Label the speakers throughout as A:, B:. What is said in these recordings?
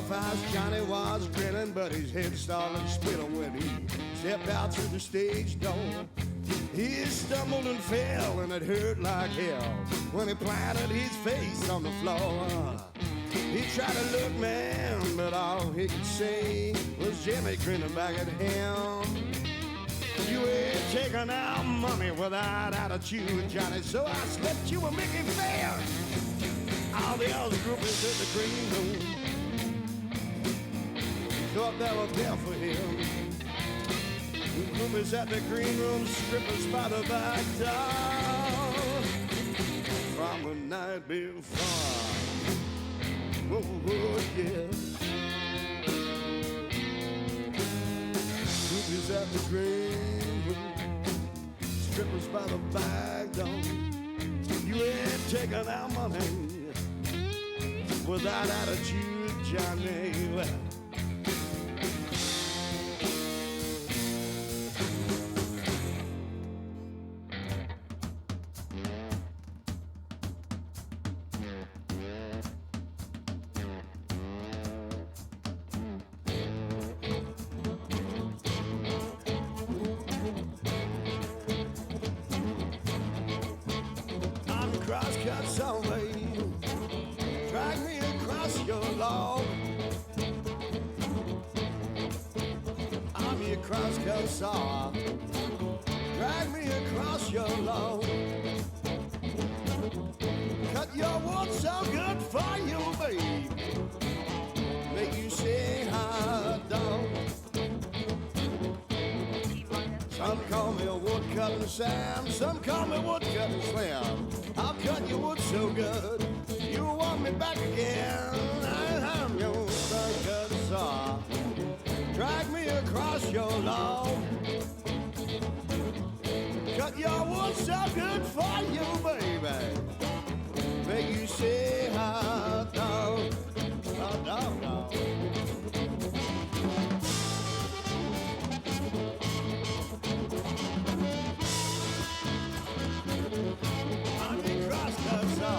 A: Fast Johnny was grinning, but his head started spinning when he stepped out through the stage door. He stumbled and fell, and it hurt like hell when he planted his face on the floor. He tried to look, man, but all he could say was Jimmy grinning back at him. You ain't taking our money without attitude, Johnny, so I slipped you a Mickey fair. All the other groupies in the green room thought they were there for him. The groupies at the green room, strippers by the back door from the night before. Oh, yeah. Groupies at the green room, strippers by the back door. You ain't taking our money without attitude, Johnny. Well, crosscut someway, drag me across your log. I'm your crosscut saw, drag me across your log. Cut your wood so good for you, babe, make you say hot dog. Some call me a woodcutting Sam, some call me woodcutting Slim. I'll cut your wood so good, you want me back again. I'm your crosscut saw, drag me across your log. Cut your wood so good for you, baby, make you say hot dog, hot dog, dog. I'm your crosscut saw.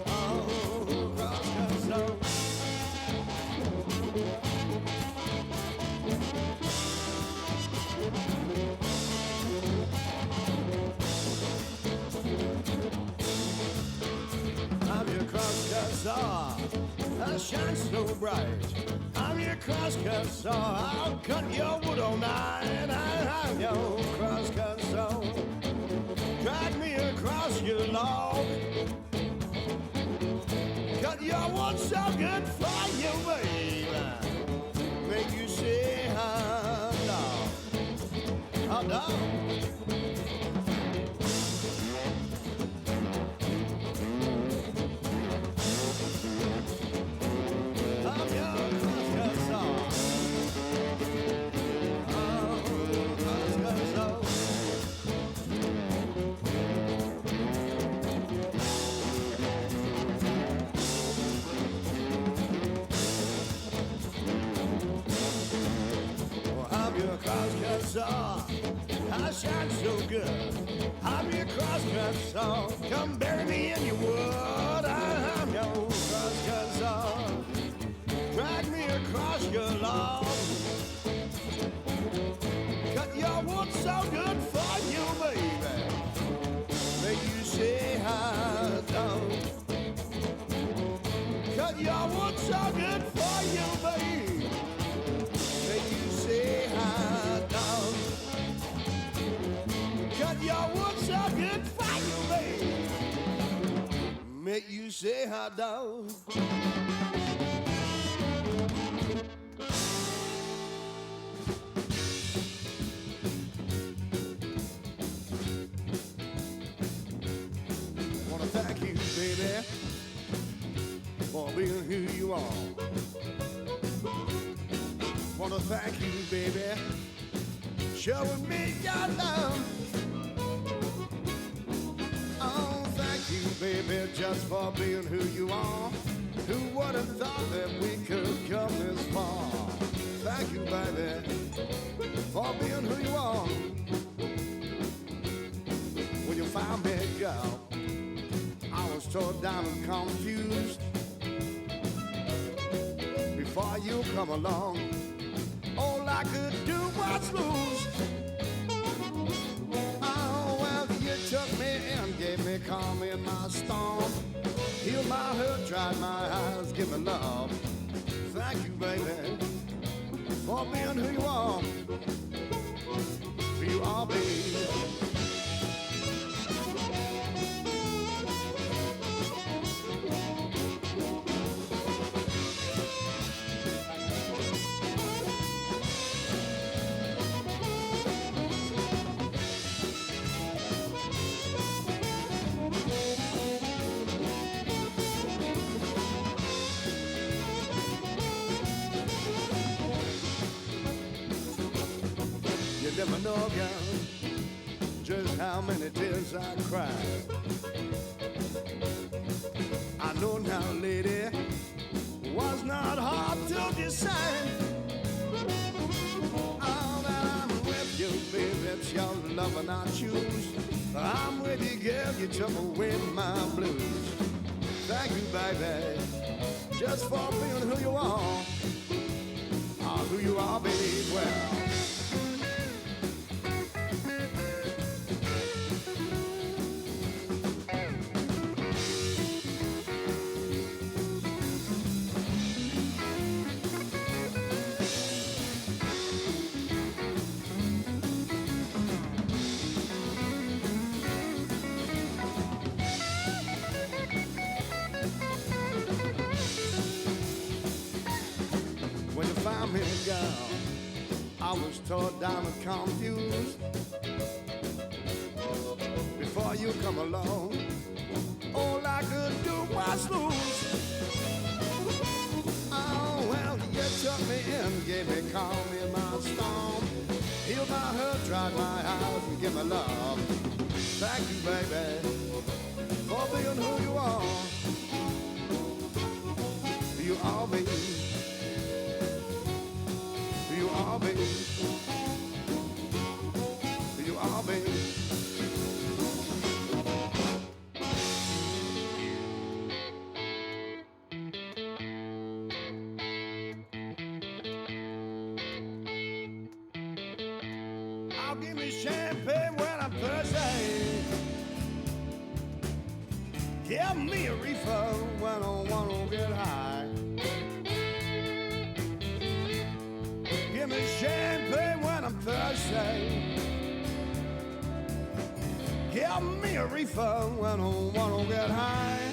A: Oh, crosscut saw. I'm your crosscut saw, that shines so bright. I'm your crosscut saw, I'll cut your wood all night. I'm your crosscut saw, drag me across your log. Cut your wood so good for you, baby, make you say hot dog, hot dog. I'm your crosscut saw. Oh, crosscut saw. Oh, I'm your crosscut saw. I shine so good. I'm your crosscut saw. Come bury me in your wood. I'm your crosscut saw. Drag me across your log. Cut your wood so good for you, baby, make you say hot dog. Cut your wood so good for you, baby, make you say hot dog. Cut your wood so good for you, baby, make you say hot dog. Thank you, baby, for being who you are. Wanna thank you, baby, showing me your love. Oh, thank you, baby, just for being who you are. Who would have thought that we could come this far? Thank you, baby, for being who you are. When you found me, girl, I was tore down and confused. before you come along. All I could do was lose. Oh, well, you took me and gave me calm in my storm. Healed my hurt, dried my eyes, give me love. Thank you, baby, for being who you are. Who you are, baby. You never know, girl, just how many tears I cried. I know now, lady, was not hard to decide. Oh, that I'm with you, baby, it's your love and I choose. I'm with you, girl, you took away my blues. Thank you, baby, just for being who you are. Oh, who you are, baby, well. When you found me, girl, I was tore down and confused. Before you come along, all I could do was lose. Oh, well, you took me in, gave me calm in my storm. Healed my hurt, dried my eyes, and give me love. Thank you, baby, for being who you are. You are, baby. You are, baby. You are, baby. I'll give me champagne when I'm thirsty. Give me a reefer when I wanna get high. Give me champagne when I'm thirsty. Give me a reefer when I wanna get high.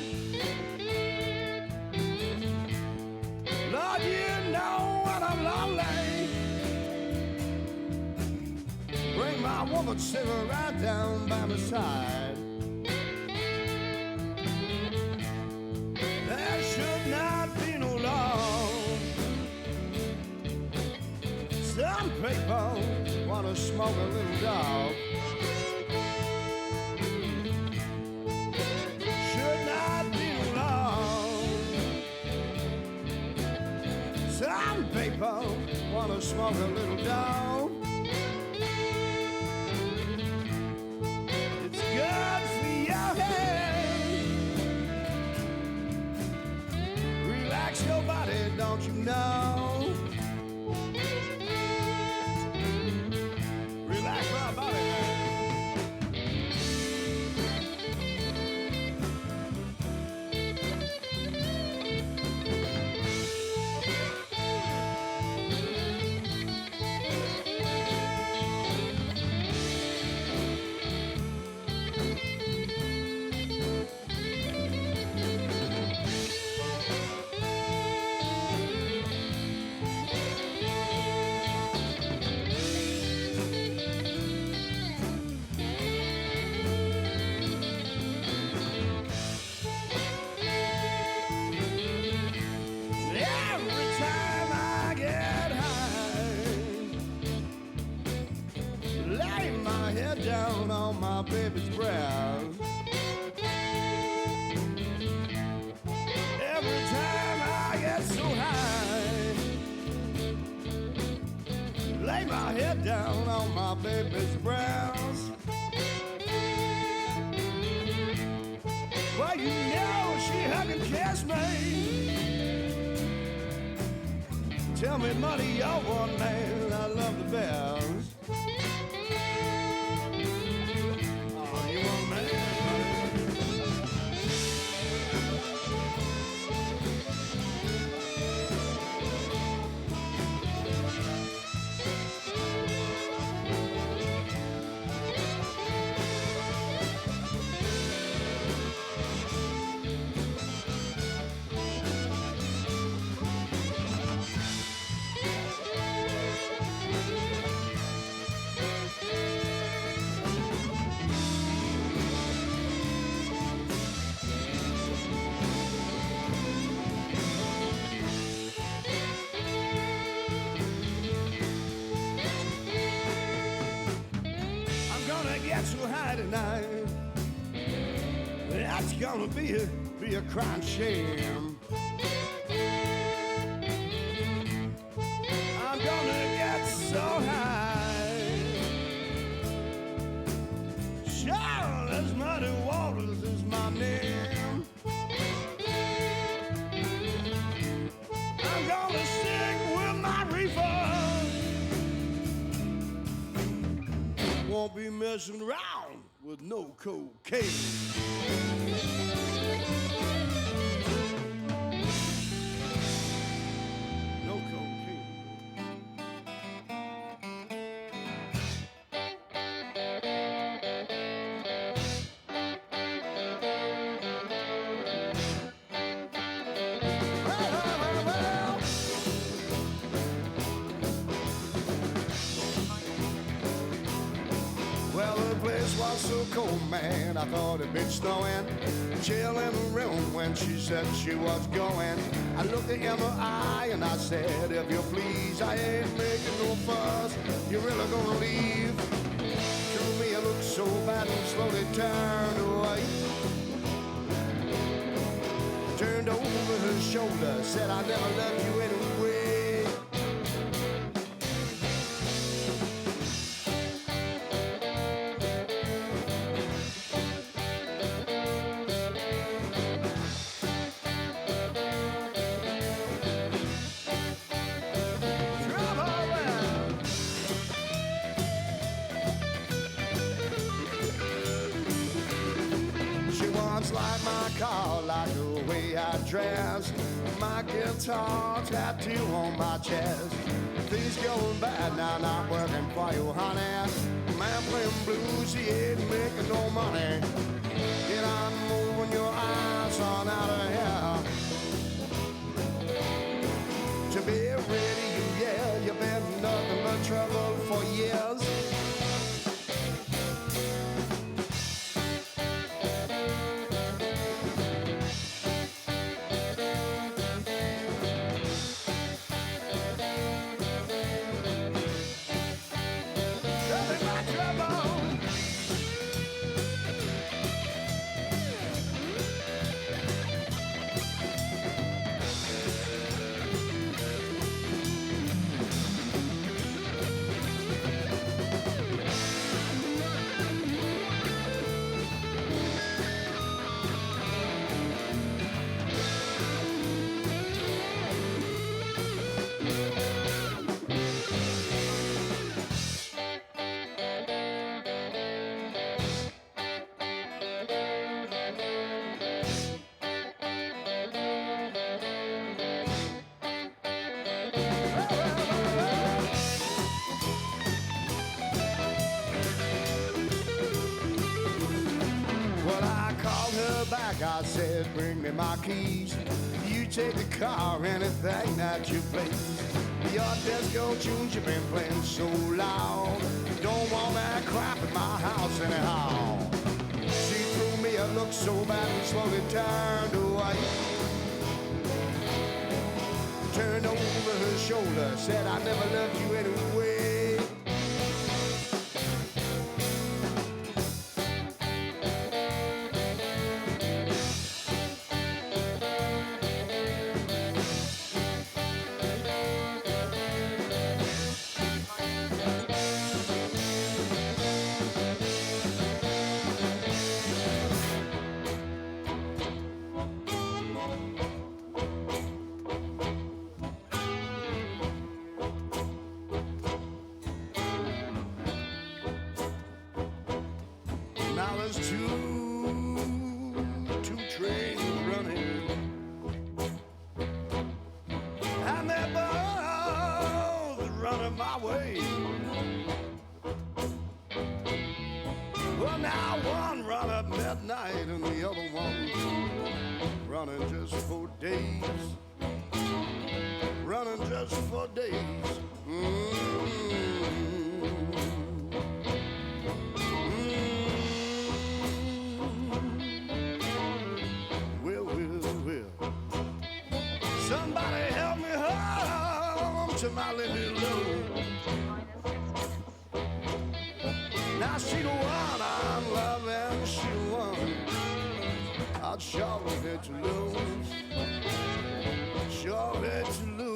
A: Lord, you know when I'm lonely, bring my woman, sit her right down by my side. There should not be no law. Some people wanna smoke a little dog. Should not be long. Some people wanna smoke a little dog. It's good for your head. Relax your body, don't you know? Relax my body. Down on my baby's brows. Every time I get so high, lay my head down on my baby's brows. Well, you know she hug and kiss me. Tell me, money, you're one man I love the best. Oh, you one man. So high tonight, that's gonna be a crying shame. I'm gonna get so high, shallow as muddy waters is my name. I'm gonna stick with my reefer. Won't be messing around with no cocaine. No cocaine. Well, the place was so cold, man, I thought it'd been snowing. Chill in the room when she said she was going. I looked her in the eye and I said, if you please, I ain't making no fuss. You're really gonna leave? To me, it looked so bad and slowly turned away. Turned over her shoulder, said, I never loved you anyway. Like my car, like the way I dress, my guitar tattoo on my chest. Things going bad now, not working for you, honey. Man playing blues, he ain't making no money. Get on moving your eyes on out of here. To be ready, you've been nothing but trouble for years. I said, bring me my keys. You take the car, anything that you please. Your disco tunes you've been playing so loud. Don't want that crap at my house anyhow. She threw me a look so bad and slowly turned away. Turned over her shoulder, said, I never loved you anyway. was two trains running, and they're both running my way. Well, now one run at midnight and the other one running just for days, running just for days. Well, somebody help me home to my little Lou. Now she the one I'm loving, she the one I'd sure hate to lose, sure hate to lose.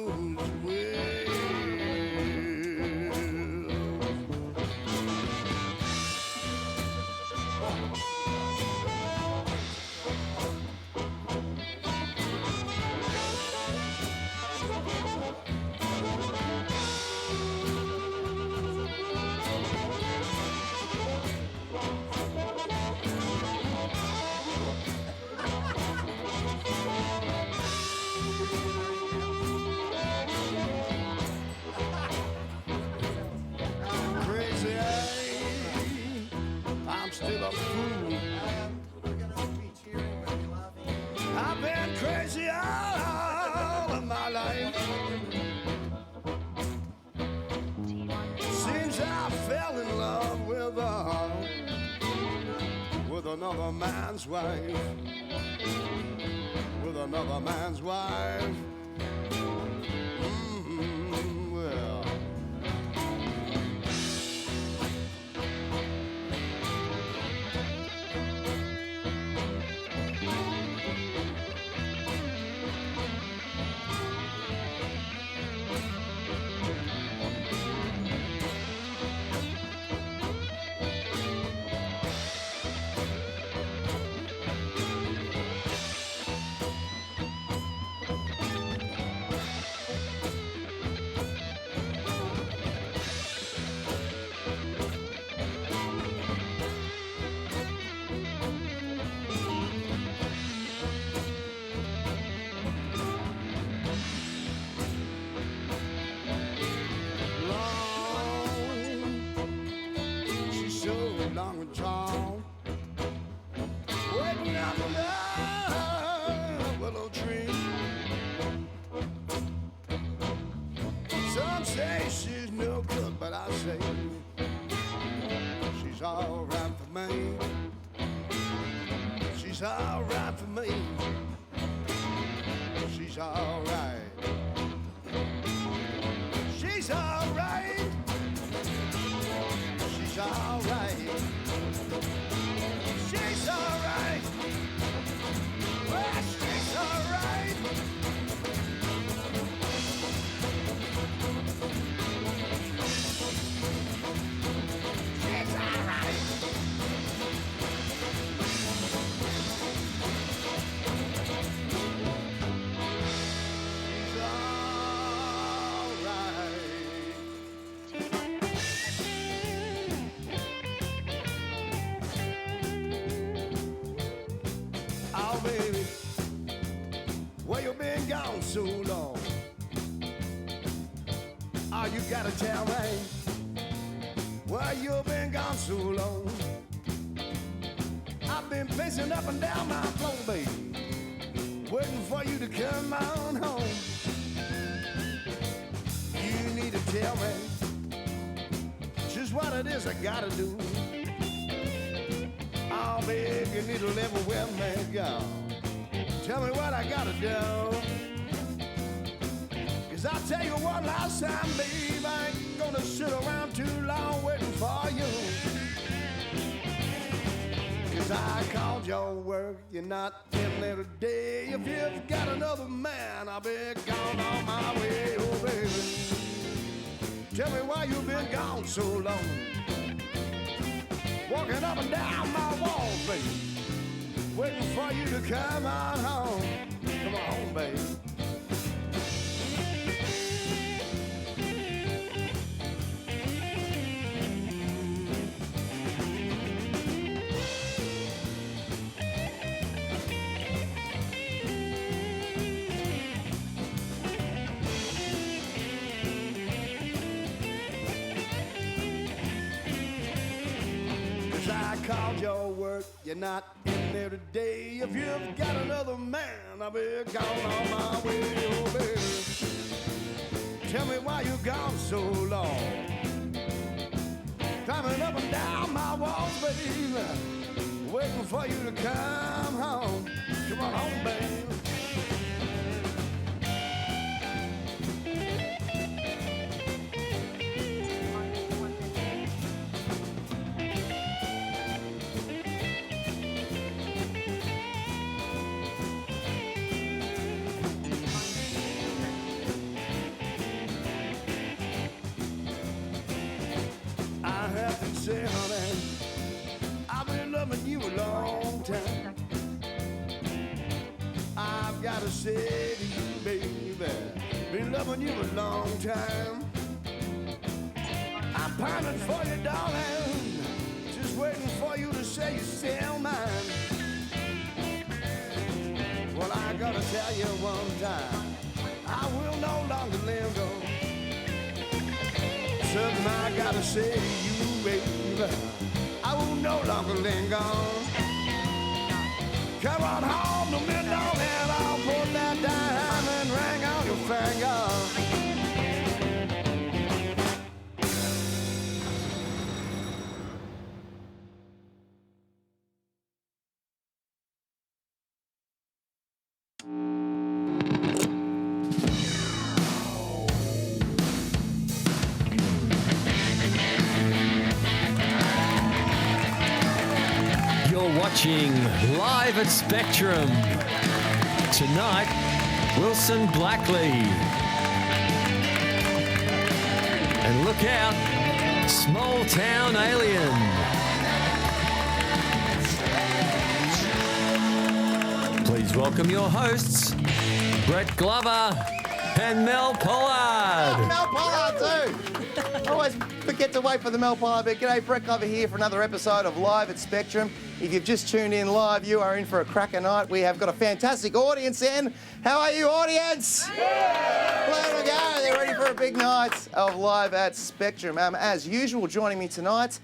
A: I'm still a fool. I've been crazy all of my life. Seems I fell in love with another man's wife, with another man's wife. Well. Long and tall, waiting under the willow tree. Some say she's no good, but I say she's all right for me. She's all right for me. She's all right. She's all right. She's all right. She's all right. Well, she's all right. She's all right. Well, you've been gone so long. Oh, you gotta tell me. Well, you've been gone so long. I've been pacing up and down my floor, baby, waiting for you to come on home. You need to tell me just what it is I gotta do. Oh, babe, you need to live with me, girl. Tell me what I gotta do. 'Cause I'll tell you one last time, babe, I ain't gonna sit around too long waiting for you. 'Cause I called your work, you're not in there today. If you've got another man, I'll be gone on my way. Oh, baby, tell me why you've been gone so long. Walking up and down my walls, baby, waiting for you to come on home. Come on home, baby. did your work, you're not in there today. If you've got another man, I'll be gone on my way. Oh, baby, tell me why you gone so long. Climbing up and down my walls, baby, waiting for you to come home. Come on home, baby. Say, honey, I've been loving you a long time. I've got to say to you, baby, been loving you a long time. I'm pining for you, darling, just waiting for you to say you're still mine. Well, I gotta tell you one time, I will no longer live on. Something I gotta say to you, baby, I will no longer linger. Come on home to me, darling, I'll put that diamond ring on your finger.
B: Watching live at Spectrum. Tonight, Wilson Blackley. And look out, Small Town Alien. Please welcome your hosts, Brett Glover and Mel Pollard.
C: Mel Pollard too. Always forget to wait for the Mel Pollard bit. G'day, Brett Glover here for another episode of Live at Spectrum. If you've just tuned in live, you are in for a cracker night. We have got a fantastic audience in. How are you, audience? There we go. They're ready for a big night of Live at Spectrum. As usual, joining me tonight,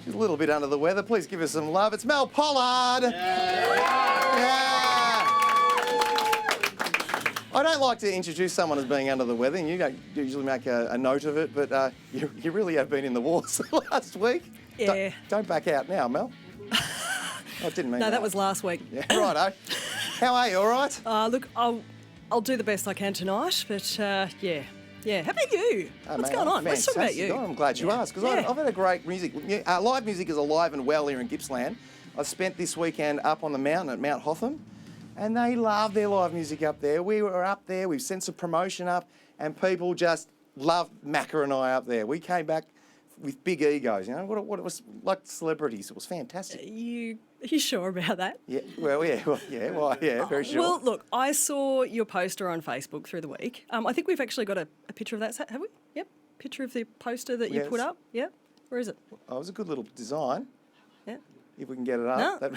C: she's a little bit under the weather. Please give us some love. It's Mel Pollard. Yeah. I don't like to introduce someone as being under the weather, and you don't usually make a note of it, but you really have been in the wars last week.
D: Yeah.
C: Don't back out now, Mel. I didn't mean that.
D: No, that was last week.
C: Yeah, righto. How are you, all right?
D: Look, I'll do the best I can tonight, but yeah. How about you? What's going on? Let's talk about you.
C: I'm glad you asked, because I've had a great music. Live music is alive and well here in Gippsland. I spent this weekend up on the mountain at Mount Hotham, and they love their live music up there. We were up there, we've sent some promotion up, and people just loved Macca and I up there. We came back with big egos, you know, what it was like celebrities. It was fantastic.
D: Are you sure about that?
C: Yeah, very sure.
D: Well, look, I saw your poster on Facebook through the week. I think we've actually got a picture of that, have we? Yep, picture of the poster that you put up. Yep, where is it?
C: Oh, it was a good little design.
D: Yeah.
C: If we can get it up.
D: No.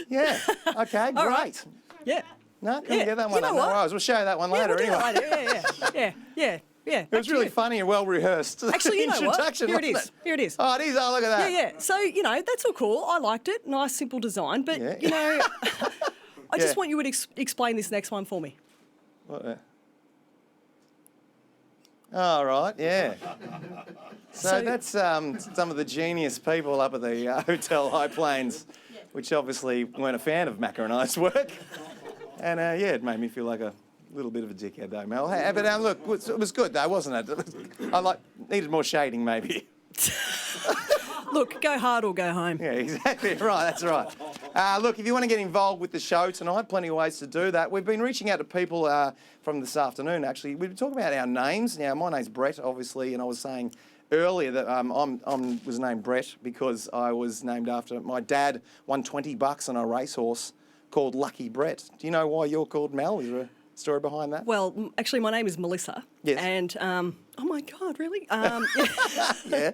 C: Yeah, okay,
D: All
C: great.
D: Right. Yeah.
C: No, can we get that one up?
D: What?
C: No worries. We'll show you that one later
D: we'll
C: anyway.
D: do that later. Yeah.
C: It was really funny and well rehearsed.
D: Actually, you know what?
C: Introduction,
D: Here it is.
C: wasn't
D: Here it is.
C: Oh, it is. Oh, look at that.
D: Yeah. So, you know, that's all cool. I liked it. Nice, simple design. But, you know, I just want you to explain this next one for me.
C: What? All right, yeah. So that's some of the genius people up at the Hotel High Plains, which obviously weren't a fan of Macca and I's work. And, it made me feel like a little bit of a dickhead, though, Mel. Hey, but look, it was good, though, wasn't it? I needed more shading, maybe.
D: Look, go hard or go home.
C: Yeah, exactly right. That's right. Look, if you want to get involved with the show tonight, plenty of ways to do that. We've been reaching out to people from this afternoon, actually. We've been talking about our names. Now, my name's Brett, obviously, and I was saying earlier that I was named Brett because I was named after my dad won $20 on a racehorse called Lucky Brett. Do you know why you're called Mel? Is there a story behind that?
D: Well, actually, my name is Melissa.
C: Yes.
D: And, oh my God, really?
C: Yeah.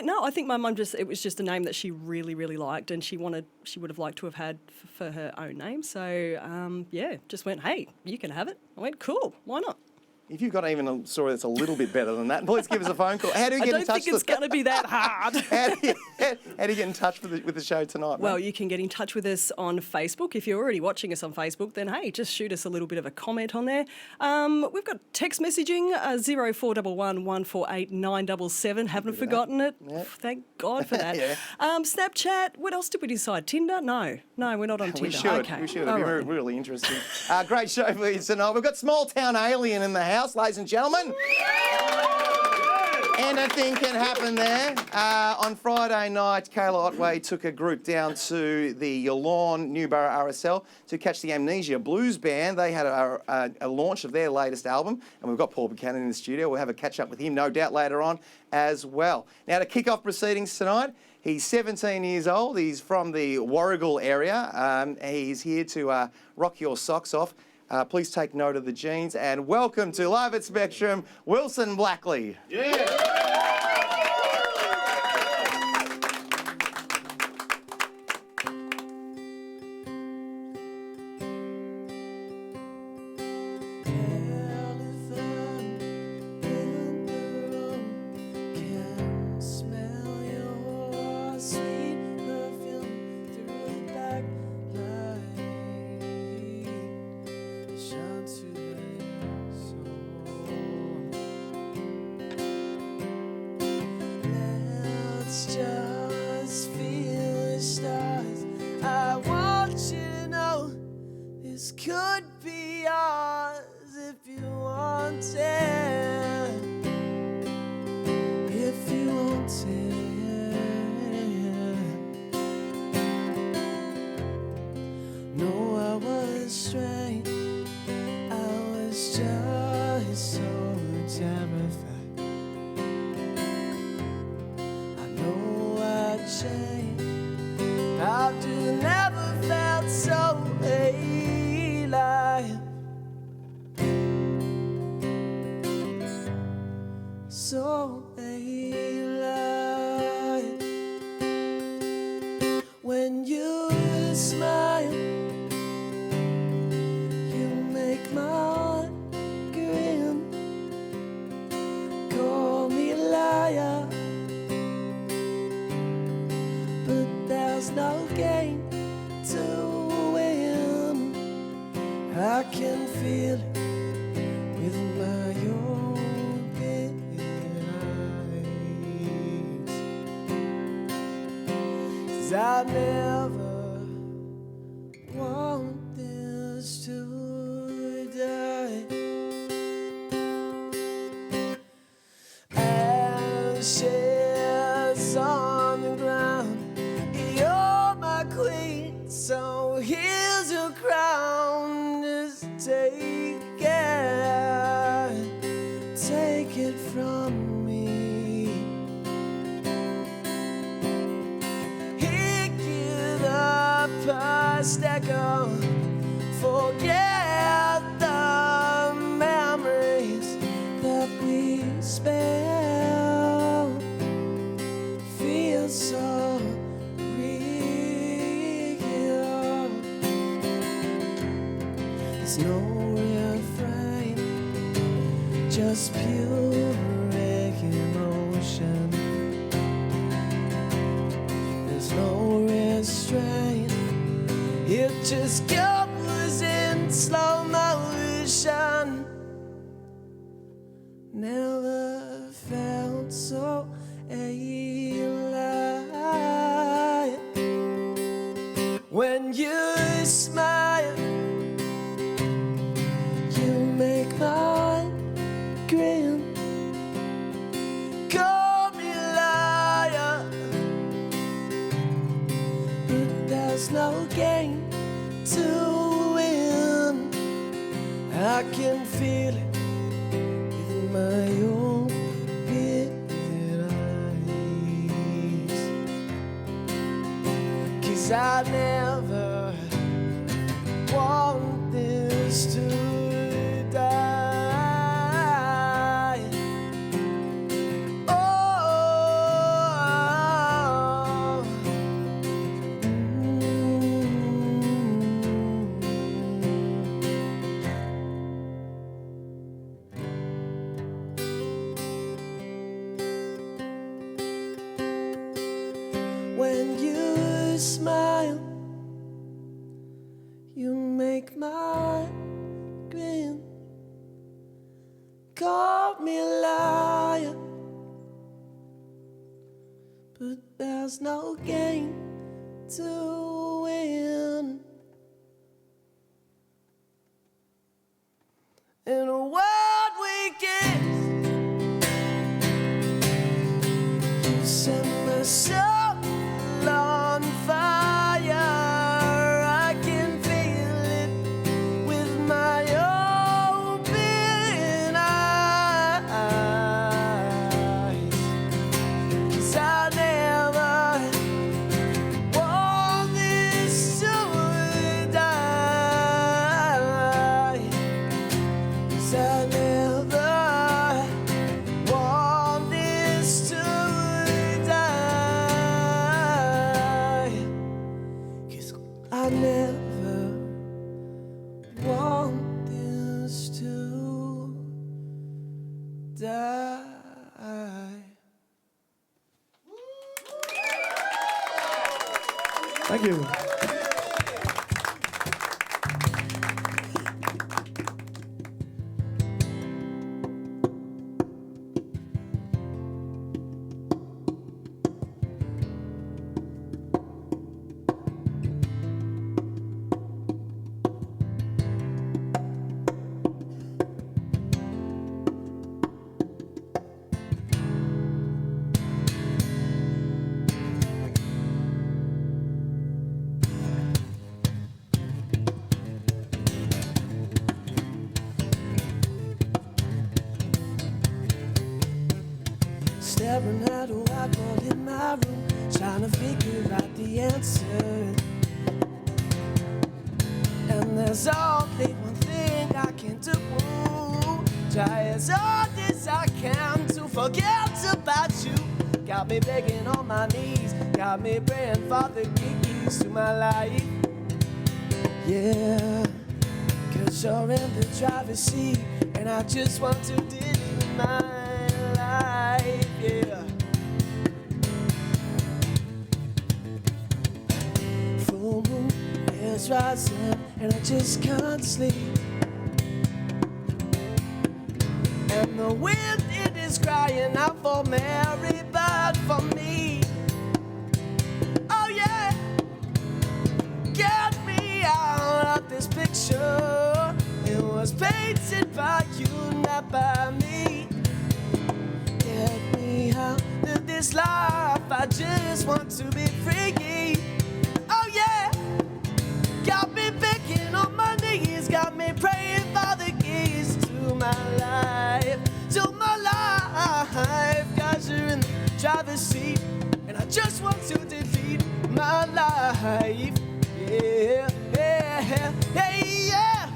D: No, I think my mum it was just a name that she really, really liked, and she would have liked to have had for her own name. So, just went, hey, you can have it. I went, cool, why not?
C: If you've got even a story that's a little bit better than that, please give us a phone call. How do you
D: I
C: get in
D: don't
C: touch
D: think it's going to be that hard.
C: how do you get in touch with the show tonight,
D: Well,
C: mate?
D: you can get in touch with us on Facebook. If you're already watching us on Facebook, then hey, just shoot us a little bit of a comment on there. We've got text messaging 0411 148 977. Haven't forgotten it. Thank God for that.
C: Yeah.
D: Snapchat. What else did we decide? Tinder? No, we're not on Tinder.
C: We should.
D: Okay.
C: We should.
D: All
C: It'd be
D: right.
C: really interesting. Great show for you tonight. We've got Small Town Alien in the house, ladies and gentlemen. Anything can happen there. On Friday night, Kayla Otway took a group down to the Yallourn Newborough RSL to catch the Amnesia Blues Band. They had a launch of their latest album, and we've got Paul Buchanan in the studio. We'll have a catch up with him, no doubt, later on as well. Now, to kick off proceedings tonight, he's 17 years old. He's from the Warragul area. He's here to rock your socks off. Please take note of the jeans, and welcome to Live at Spectrum, Wilson Blackley.
E: Just feel the stars. I want you to know this could be ours if you want it. If you want it. No, I was strange. I was just so terrified. I do never felt so alive, so alive. When you smile, you make my heart grin. Call me a liar, there's no game to win. I can feel it with my own eyes. 'Cause I never want this to die. Ashes on the ground. So here's your crown, just take it from me. Pick it up a stacker, forget the memories that we spent. Feel so no refrain, just pure emotion. There's no restraint, it just goes in slow motion. Never felt so alive. When you smile, make my heart grin. Call me a liar, but there's no game to win. I can feel it with my own eyes. 'Cause I never want this to You make my grin. Call me a liar, but there's no game to win. In a world we kiss, you set my soul on fire. I can feel it with my open eyes. 'Cause I never want this to die. 'Cause I never want this to die. 'Cause I never want this to die.
C: Thank you.
E: Staring at a whiteboard in my room, trying to figure out the answer. And there's only one thing I can do. Try as hard as I can to forget about you. Got me begging on my knees, got me praying for the keys to my life. Yeah, 'cause you're in the driver's seat, and I just want to delete my life, yeah. Full moon is rising, and I just can't sleep. And the wind, it is crying out for Mary, but for me. Oh yeah, get me out of this picture. It was painted by you, not by me. Get me out of this life, I just want to be free. Oh yeah, got me begging on my knees, got me praying for the keys to my life, to my life. 'Cause you're in the driver's seat, and I just want to delete my life. Yeah, yeah, yeah, yeah.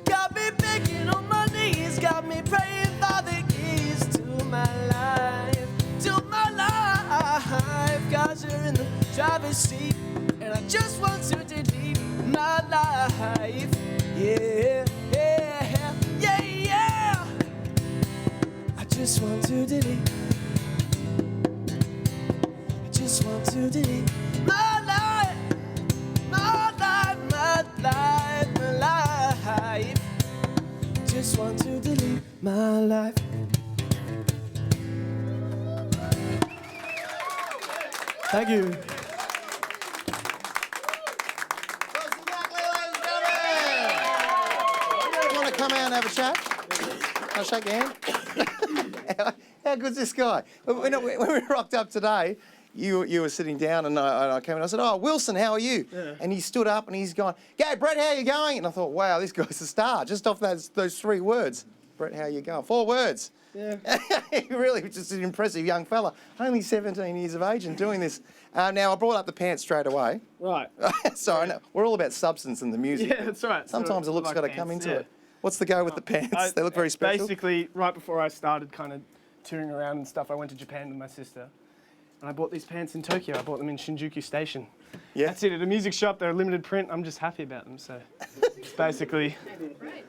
E: Got me begging on my knees, got me praying for the keys to my life, to my life. 'Cause you're in the driver's seat, and I just want to delete my life. Yeah, yeah, yeah, yeah. I just want to delete. I just want to delete my life, my life, my life, my life. Just want to delete my life.
C: Thank you. Want to come out and have a chat? Can I shake your hand? How good's this guy? When we rocked up today, you were sitting down, and I came in. I said, "Oh, Wilson, how are you?" Yeah. And he stood up and he's going, "G'day, Brett, how are you going?" And I thought, wow, this guy's a star just off those three words. Brett, how you going? 4 words.
E: Yeah.
C: Really, just an impressive young fella. Only 17 years of age and doing this. Now, I brought up the pants straight away.
E: Right.
C: Sorry, no, we're all about substance in the music.
E: Yeah, that's right.
C: Sometimes the look's got to come into it. What's the go with the pants? They look very special.
E: Basically, right before I started kind of touring around and stuff, I went to Japan with my sister. And I bought these pants in Tokyo. I bought them in Shinjuku Station.
C: Yeah.
E: That's it. At a music shop, they're limited print. I'm just happy about them. So it's basically,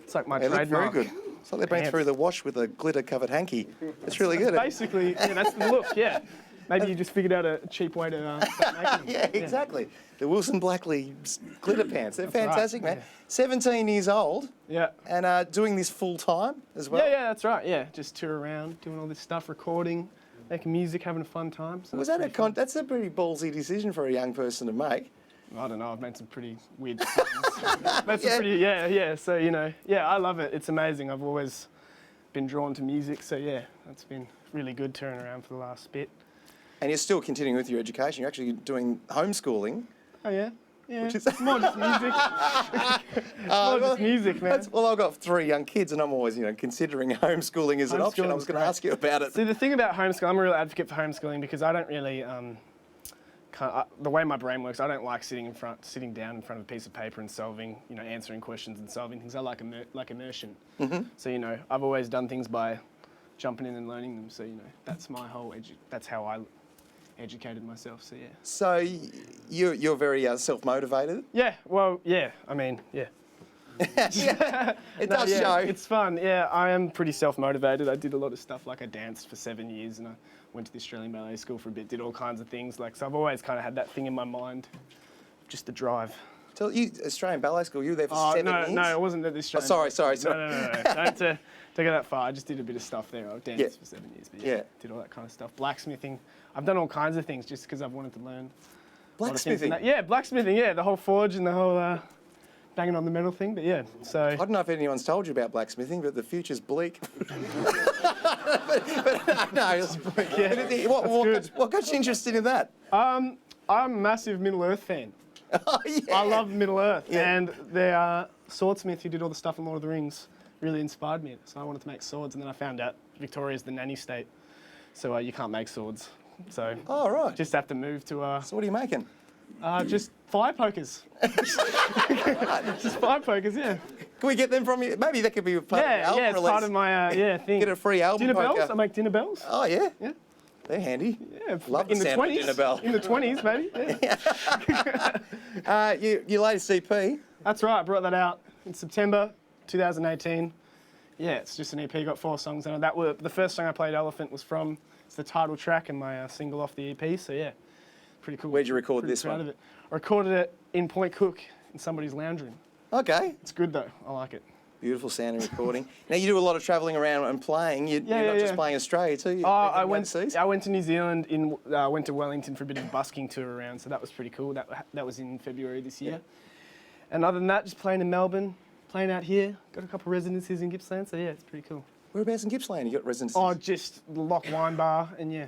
E: it's like my
C: They look very
E: trademark.
C: good. It's like they've been
E: Pants.
C: through the wash with a glitter-covered hanky. It's really good.
E: Basically, yeah, that's the look, yeah. Maybe you just figured out a cheap way to start making them.
C: Yeah, exactly. The Wilson Blackley glitter pants. They're fantastic,
E: right,
C: man. 17 years old
E: Yeah.
C: and doing this full time as well.
E: Yeah, that's right. Yeah, just tour around, doing all this stuff, recording, making music, having a fun time. So
C: Was
E: that's
C: that a
E: pretty fun.
C: that's a pretty ballsy decision for a young person to make.
E: I don't know. I've made some pretty weird decisions. That's
C: Yeah.
E: a pretty, yeah. So yeah, I love it. It's amazing. I've always been drawn to music. So yeah, that's been really good touring around for the last bit.
C: And you're still continuing with your education. You're actually doing homeschooling.
E: Oh yeah, yeah.
C: is-
E: It's more just music. More just music, man.
C: Well, I've got 3 young kids, and I'm always, considering homeschooling as an option. I was
E: Homeschooling's
C: going to
E: great.
C: ask you about it.
E: See, the thing about homeschooling, I'm a real advocate for homeschooling because I don't really, the way my brain works, I don't like sitting down in front of a piece of paper and solving, answering questions and solving things. I like immersion.
C: Mm-hmm.
E: So, I've always done things by jumping in and learning them. So, that's my whole, that's how I educated myself. So, yeah.
C: So you're very self-motivated.
E: Yeah, well, yeah, I mean, yeah.
C: It
E: No,
C: does
E: yeah,
C: show.
E: It's fun. Yeah, I am pretty self-motivated. I did a lot of stuff. Like I danced for 7 years, and I went to the Australian Ballet School for a bit. Did all kinds of things. So I've always kind of had that thing in my mind, just the drive.
C: Tell you, Australian Ballet School. You were there for
E: Oh
C: 7
E: no,
C: years.
E: no, it wasn't at the Australian.
C: sorry.
E: No. Don't take it that far. I just did a bit of stuff there. I danced
C: Yeah.
E: for 7 years, but
C: Yeah.
E: did all that kind of stuff. Blacksmithing. I've done all kinds of things just because I've wanted to learn. a lot of things
C: Blacksmithing.
E: in that. Yeah, blacksmithing. Yeah, the whole forge and the whole banging on the metal thing. But yeah, so.
C: I don't know if anyone's told you about blacksmithing, but the future's bleak. but no. What got you interested in that?
E: I'm a massive Middle Earth fan.
C: Oh, yeah.
E: I love Middle Earth,
C: Yeah.
E: and the swordsmith who did all the stuff in Lord of the Rings really inspired me. So I wanted to make swords, and then I found out Victoria's the nanny state, so you can't make swords. So
C: Oh, right.
E: just have to move to
C: So what are you making?
E: just fire pokers. Just fire pokers, yeah.
C: Can we get them from you? Maybe that could be part of the
E: Yeah,
C: album
E: yeah, it's
C: release.
E: part of my thing.
C: Get a free album
E: Dinner
C: poker.
E: bells. I make dinner bells.
C: Oh, yeah?
E: Yeah.
C: They're handy.
E: Yeah,
C: Love the
E: in the
C: sound of
E: 20s.
C: dinner bell.
E: In the 20s, maybe. Yeah.
C: Your latest EP,
E: That's right, I brought that out in September 2018. Yeah, it's just an EP, got 4 songs on it. The first song I played, Elephant, was from, it's the title track and my single off the EP, so yeah, pretty cool.
C: Where'd you record
E: Pretty
C: this
E: proud
C: one?
E: of it. I recorded it in Point Cook in somebody's lounge room.
C: okay.
E: It's good though, I like it.
C: Beautiful sounding recording. Now, you do a lot of travelling around and playing. You're
E: Yeah,
C: not
E: yeah,
C: just
E: yeah.
C: playing Australia, too.
E: I went to New Zealand, went to Wellington for a bit of a busking tour around, so that was pretty cool. That was in February this year. And other than that, just playing in Melbourne, playing out here, got a couple of residencies in Gippsland, so yeah, it's pretty cool.
C: Whereabouts in Gippsland you got residencies?
E: Oh, just the Lock Wine Bar, and yeah,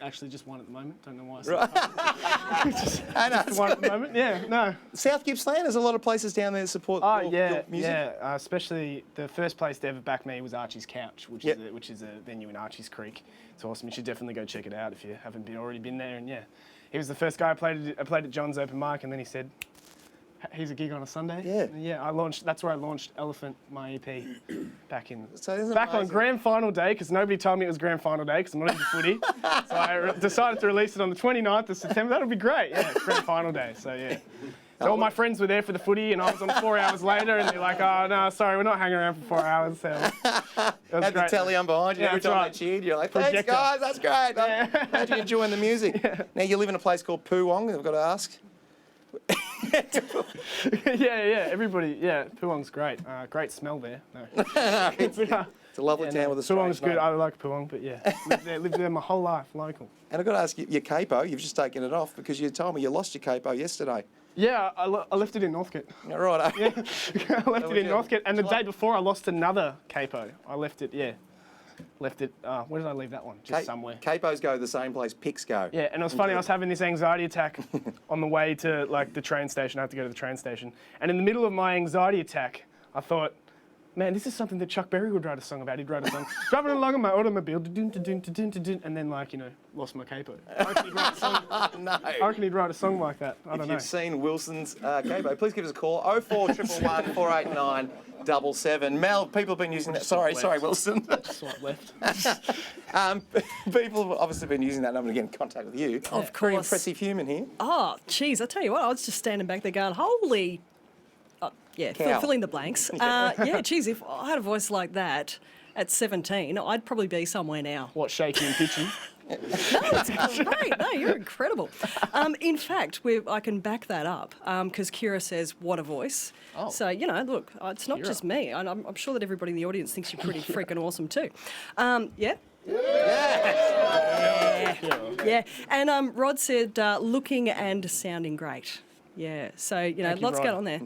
E: actually just one at the moment. Don't know why I said that.
C: I know,
E: Just one at the moment. Yeah, no.
C: South Gippsland, there's a lot of places down there that support
E: Oh
C: your music.
E: yeah. Especially the first place to ever back me was Archie's Couch, which
C: Yep.
E: is a venue in Archie's Creek. It's awesome. You should definitely go check it out if you haven't already been there. And yeah, he was the first guy I played at John's open mic, and then he said, "Here's a gig on a Sunday."
C: Yeah.
E: And yeah. That's where I launched Elephant, my EP, back on
C: amazing.
E: grand final day, because nobody told me it was grand final day because I'm not into footy. So I decided to release it on the 29th of September. That'll be great. Yeah, it's grand final day. So yeah. So all my friends were there for the footy, and I was on 4 hours later, and they're like, "Oh no, sorry, we're not hanging around for 4 hours." So it was
C: Had the
E: great.
C: telly on behind you
E: Yeah,
C: every
E: that's
C: time
E: right.
C: they cheered. You're like, thanks,
E: Projector.
C: guys, that's great. I'm glad you're enjoying the music. Now, you live in a place called Poowong, I've got to ask.
E: yeah, everybody. Yeah, Poowong's great. Great smell there. No.
C: It's a lovely town with a strange
E: Poowong's good.
C: name.
E: I like Poowong, but yeah, lived there my whole life, local.
C: And I've got to ask you, your capo, you've just taken it off because you told me you lost your capo yesterday.
E: Yeah, I left it in Northcote.
C: Right,
E: Yeah, I left it in
C: you-
E: Northcote, and the day before I lost another capo. I left it. Yeah, left it. Where did I leave that one? Just somewhere.
C: Capos go the same place picks go.
E: Yeah, and it was funny. I was having this anxiety attack on the way to the train station. I had to go to the train station, and in the middle of my anxiety attack, I thought,
F: Man, this is something that Chuck Berry would write a song about. He'd write a song, driving along in my automobile, and then, like, you know, lost my capo. I reckon he'd write a song,
C: No.
F: I reckon he'd write a song like that. I
C: If
F: don't know.
C: you've seen Wilson's capo, please give us a call. 0411 489 77. Mel, people have been using that. Sorry, Wilson.
F: Swipe left.
C: People have obviously been using that number to get in contact with you.
D: Of
C: Very
D: course.
C: impressive human here.
D: Oh, geez, I tell you what, I was just standing back there going, holy. Yeah,
C: Cow.
D: fill in the blanks. Yeah, geez, if I had a voice like that at 17, I'd probably be somewhere now.
F: What, shaky and pitchy?
D: No, it's great. No, you're incredible. In fact, I can back that up because Kira says, what a voice.
F: Oh.
D: So, you know, look, it's not
F: Kira.
D: just me. I'm sure that everybody in the audience thinks you're pretty freaking awesome too. Yeah? Yeah. And Rod said, looking and sounding great. Yeah, so, you know,
F: Thank you,
D: lots
F: Rod.
D: going on there.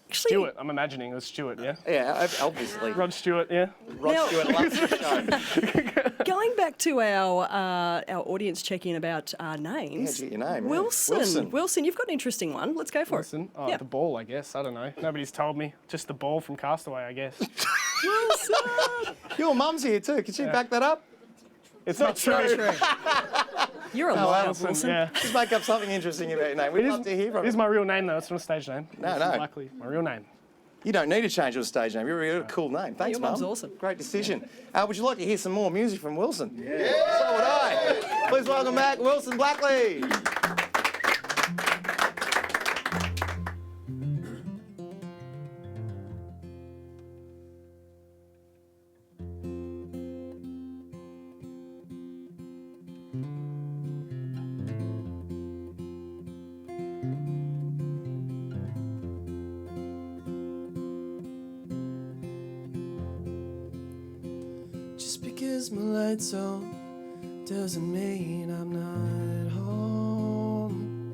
D: Actually,
F: Stuart, I'm imagining it was Stuart, yeah?
C: Yeah, obviously.
F: Rod Stewart, yeah?
C: Rod
D: Now-
C: Stewart loves the show.
D: going back to our audience check-in about names.
C: Yeah, get your name, yeah.
D: Wilson.
C: Wilson.
D: You've got an interesting one. Let's go for
F: Listen,
D: it. Yeah.
F: the ball, I guess. I don't know. Nobody's told me. Just the ball from Castaway, I guess.
C: Your mum's here too. Can she back that up?
F: It's not true.
D: You're a liar,
C: Wilson,
D: Wilson.
F: Yeah.
C: Just make up something interesting about your name. We'd love to hear from
F: It is
C: you.
F: my real name, though. It's not a stage name.
C: No,
F: It's
C: no.
F: Luckily, my real name.
C: You don't need to change your stage name. You're a cool name. Thanks,
D: your mum's
C: Mum.
D: awesome.
C: Great decision. Would you like to hear some more music from Wilson? Yeah. So would I. Please welcome back Wilson Blackley.
E: Just because my light's on doesn't mean I'm not home.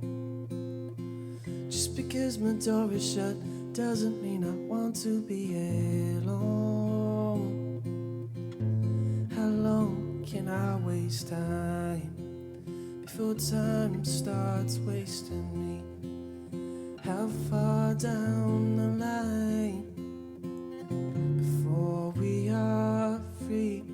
E: Just because my door is shut doesn't mean I want to be alone. How long can I waste time before time starts wasting me? How far down the line before we are free?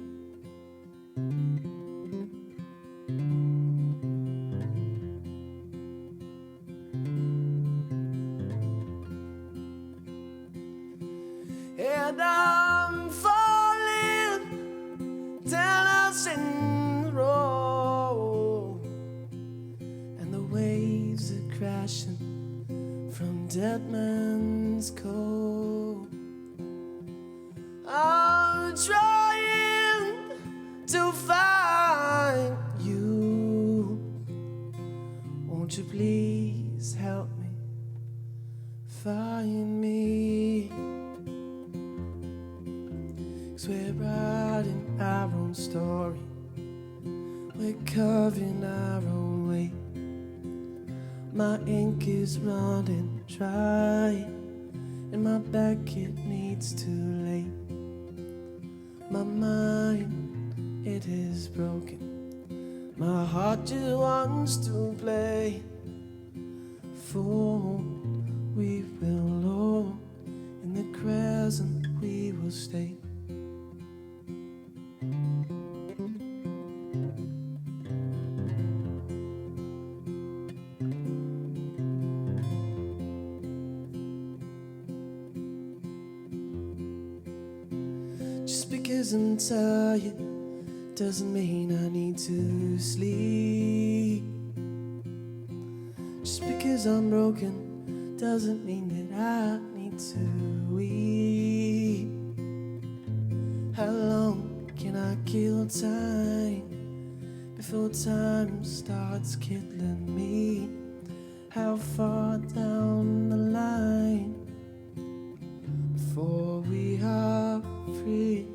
E: And I'm falling down a sin road, and the waves are crashing from Dead Man's Cove. I'm trying to find you. Won't you please help me find me? 'Cause we're writing our own story, we're carving our own way. My ink is running dry, and my back it needs to lay. My mind, it is broken. My heart just wants to play. For we will all in the crescent we will stay. Just because I'm tired doesn't mean I need to sleep. Just because I'm broken doesn't mean that I need to weep. How long can I kill time before time starts killing me? How far down the line before we are free?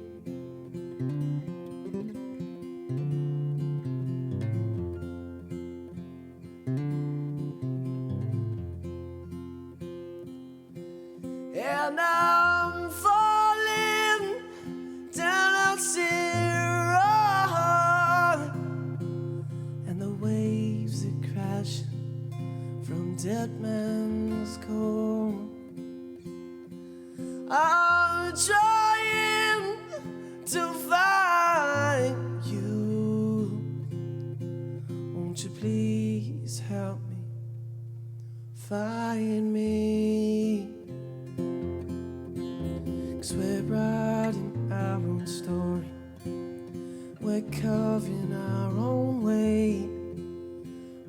E: And I'm falling down a zero, and the waves are crashing from Dead Man's Cove. I'm trying to find you. Won't you please help me find me? 'Cause we're writing our own story, we're carving our own way.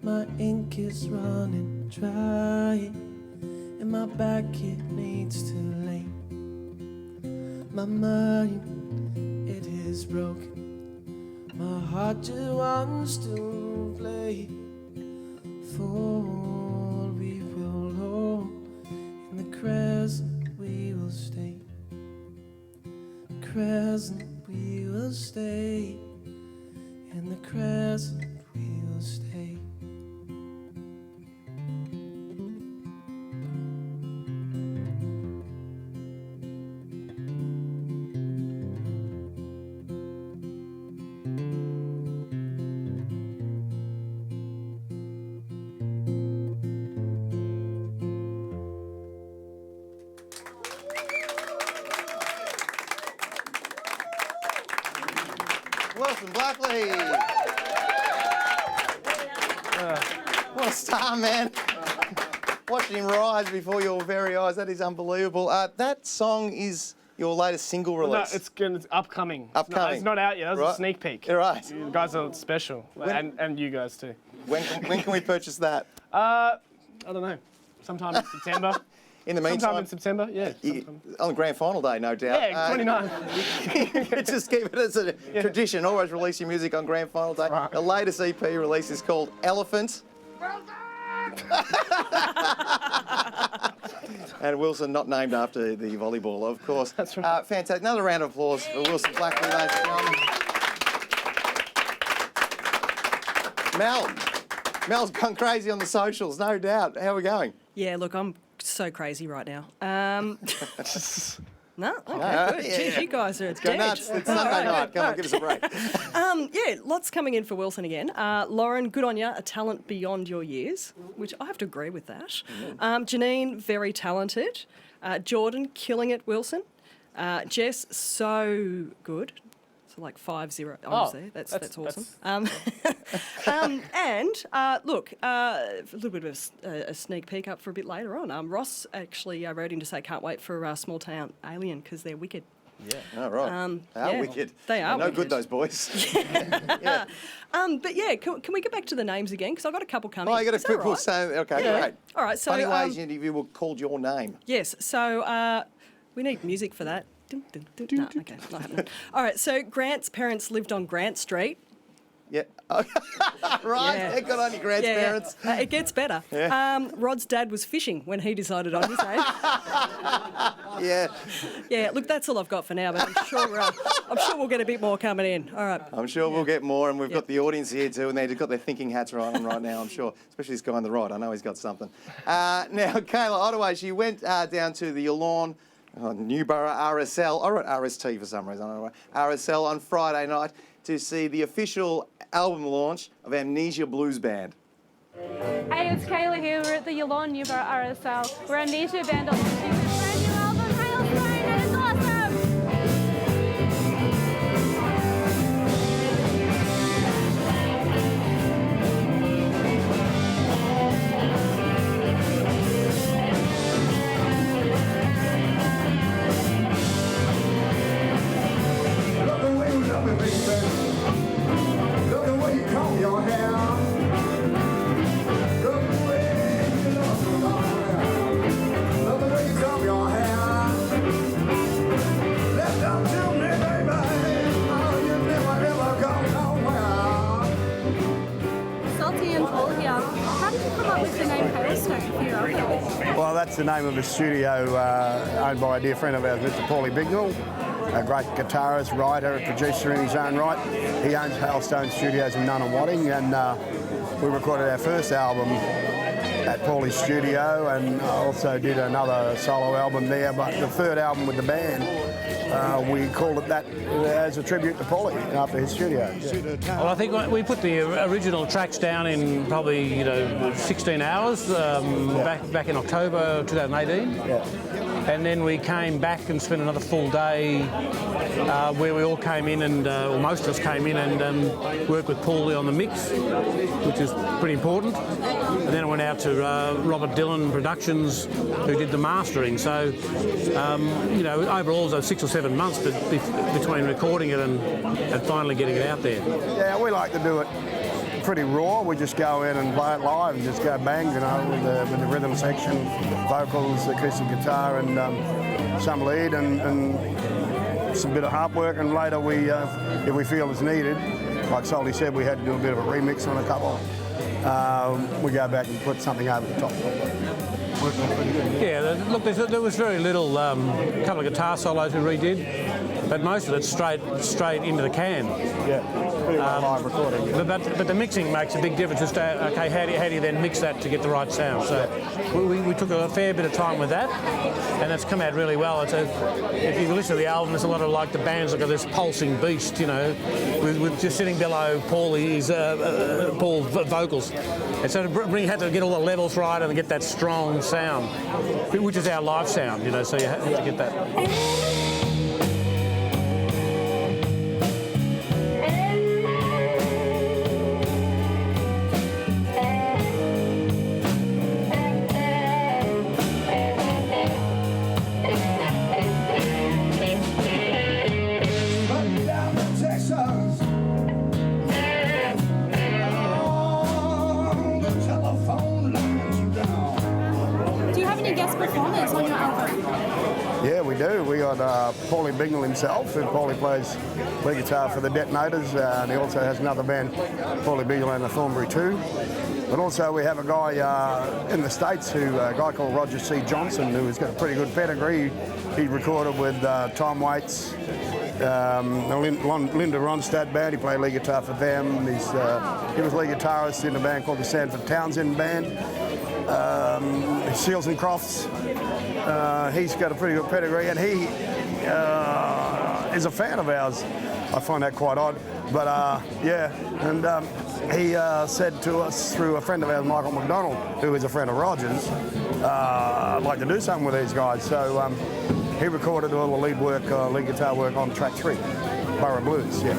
E: My ink is running dry, and my back it needs to lay. My mind, it is broken. My heart just wants to play. For we will all in the crescent we will stay. Crescent we will stay. In the crescent we will stay.
C: Wilson Blackley. What a star, man. Watching him rise before your very eyes, that is unbelievable. That song is your latest single release.
F: No, it's upcoming.
C: Upcoming.
F: It's not out yet. That's
C: Right.
F: a sneak peak.
C: You're right.
F: You guys are special, and you guys too.
C: When can we purchase that?
F: I don't know. Sometime in September.
C: In the
F: Sometime
C: meantime,
F: in September, yeah.
C: on the grand final day, no doubt.
F: Yeah, 29.
C: Just keep it as a tradition. Always release your music on grand final day.
F: Right.
C: The latest EP release is called Elephant. And Wilson, not named after the volleyball, of course.
F: That's right.
C: Fantastic. Another round of applause for Wilson Blackley, ladies and gentlemen. Mel's gone crazy on the socials, no doubt. How are we going?
D: Yeah, look, I'm so crazy right now. No? Okay,
C: Yeah,
D: good.
C: yeah,
D: Jeez,
C: yeah.
D: you guys are
C: Go
D: dead.
C: nuts. It's Sunday night. Come on, give us a break.
D: Yeah, lots coming in for Wilson again. Lauren, good on you, a talent beyond your years, which I have to agree with that. Janine, very talented. Jordan, killing it, Wilson. Jess, so good. So like 5-0, honestly. That's awesome. Look, a little bit of a sneak peek up for a bit later on. Ross actually wrote in to say can't wait for Small Town Alien because they're wicked.
C: Yeah. Oh, right. They are
D: yeah,
C: wicked.
D: they are
C: No
D: wicked.
C: good, those boys.
D: But yeah, can we get back to the names again? Because I've got a couple coming.
C: Oh, you got
D: Is that
C: people
D: right?
C: saying, okay,
D: Yeah.
C: great.
D: All right, so
C: Funny ways you were called your name.
D: yes, so we need music for that. Dun, dun, dun. No, okay, not happening. All right, so Grant's parents lived on Grant Street.
C: Yeah. Right.
D: Yeah.
C: Good on your grandparents.
D: It gets better. Rod's dad was fishing when he decided on his age.
C: Yeah.
D: Yeah, look, that's all I've got for now, but I'm sure we'll get a bit more coming in. All right.
C: I'm sure we'll get more, and we've got the audience here too, and they've got their thinking hats on right now, I'm sure. Especially this guy on the right. I know he's got something. Now, Kayla Ottaway, she went down to the Yallourn Newborough RSL. I wrote RST for some reason. I don't know why. RSL on Friday night to see the official album launch of Amnesia Blues Band.
G: Hey, it's Kayla here. We're at the Yallourn Newborough RSL. We're Amnesia Band on launching this brand new album, Hailstone, and it's awesome!
A: Look the way you love me, baby. Look the way you comb your hair. Look the way you love me, look the way you comb your hair. Left up to me, baby. Oh, you never ever go nowhere.
G: Salty and Paul here. How did you come up with the name Hailstone for your album?
H: Well, that's the name of a studio owned by a dear friend of ours, Mr. Paulie Bignell, a great guitarist, writer, producer in his own right. He owns Hailstone Studios in Nunawading, and we recorded our first album at Paulie's studio, and also did another solo album there. But the third album with the band we called it that as a tribute to Paulie after his studio. Yeah.
I: Well, I think we put the original tracks down in probably 16 hours back in October 2018.
H: Yeah.
I: And then we came back and spent another full day where we all came in and, or most of us came in and worked with Paulie on the mix, which is pretty important. And then I went out to Robert Dillon Productions, who did the mastering. So, overall it was 6 or 7 months between recording it and finally getting it out there.
H: Yeah, we like to do it pretty raw. We just go in and play it live and just go bang, with the rhythm section, vocals, acoustic guitar, and some lead and some bit of harp work. And later we, if we feel it's needed, like Salty said, we had to do a bit of a remix on a couple. We go back and put something over the top.
I: Yeah, look, there was very little, couple of guitar solos we redid, but most of it straight into the can.
H: Yeah, pretty much live recording. Yeah.
I: But the mixing makes a big difference. Just okay, how do you then mix that to get the right sound? So we took a fair bit of time with that, and it's come out really well. If you listen to the album, there's a lot of like the bands look at this pulsing beast, with just sitting below Paul's vocals, and so we had to get all the levels right and get that strong sound, which is our live sound, so you have to get that.
H: Yeah, we do. We got Paulie Bignell himself, and Paulie plays lead guitar for the Detonators, and he also has another band, Paulie Bignell and the Thornbury 2. But also we have a guy in the States, a guy called Roger C. Johnson, who's got a pretty good pedigree. He recorded with Tom Waits, Linda Ronstadt band. He played lead guitar for them. He was lead guitarist in a band called the Sanford Townsend Band. Seals and Crofts. He's got a pretty good pedigree, and he is a fan of ours. I find that quite odd, but yeah. And he said to us through a friend of ours, Michael McDonald, who is a friend of Roger's, I'd like to do something with these guys. So he recorded all the lead guitar work on track 3, Borough Blues. Yeah.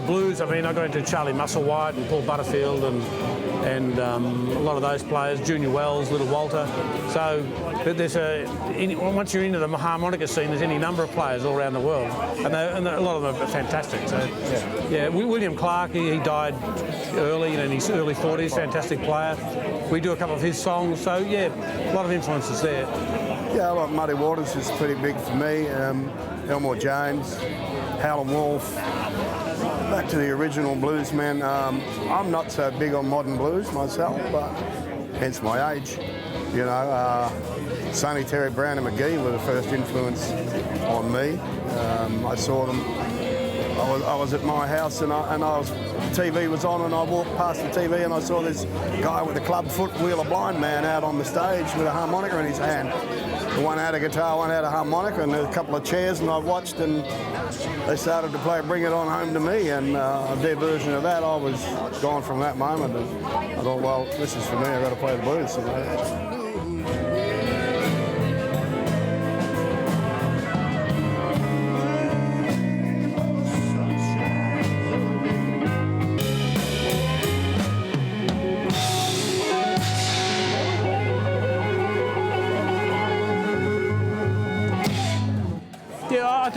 I: Blues, I mean, I got into Charlie Musselwhite and Paul Butterfield and a lot of those players, Junior Wells, Little Walter. So once you're into the harmonica scene, there's any number of players all around the world, and a lot of them are fantastic. So yeah, William Clark, he died early, in his early 40s, fantastic player. We do a couple of his songs, so yeah, a lot of influences there.
H: Yeah, like Muddy Waters is pretty big for me. Elmore James, Howlin' Wolf. Back to the original blues, man. I'm not so big on modern blues myself, but hence my age. Sonny, Terry Brown and McGee were the first influence on me. I saw them. I was at my house and the TV was on, and I walked past the TV and I saw this guy with a clubfoot wheeler blind man out on the stage with a harmonica in his hand. One had a guitar, one had a harmonica, and a couple of chairs, and I watched, and they started to play Bring It On Home to Me, and their version of that, I was gone from that moment. And I thought, well, this is for me, I've got to play the blues.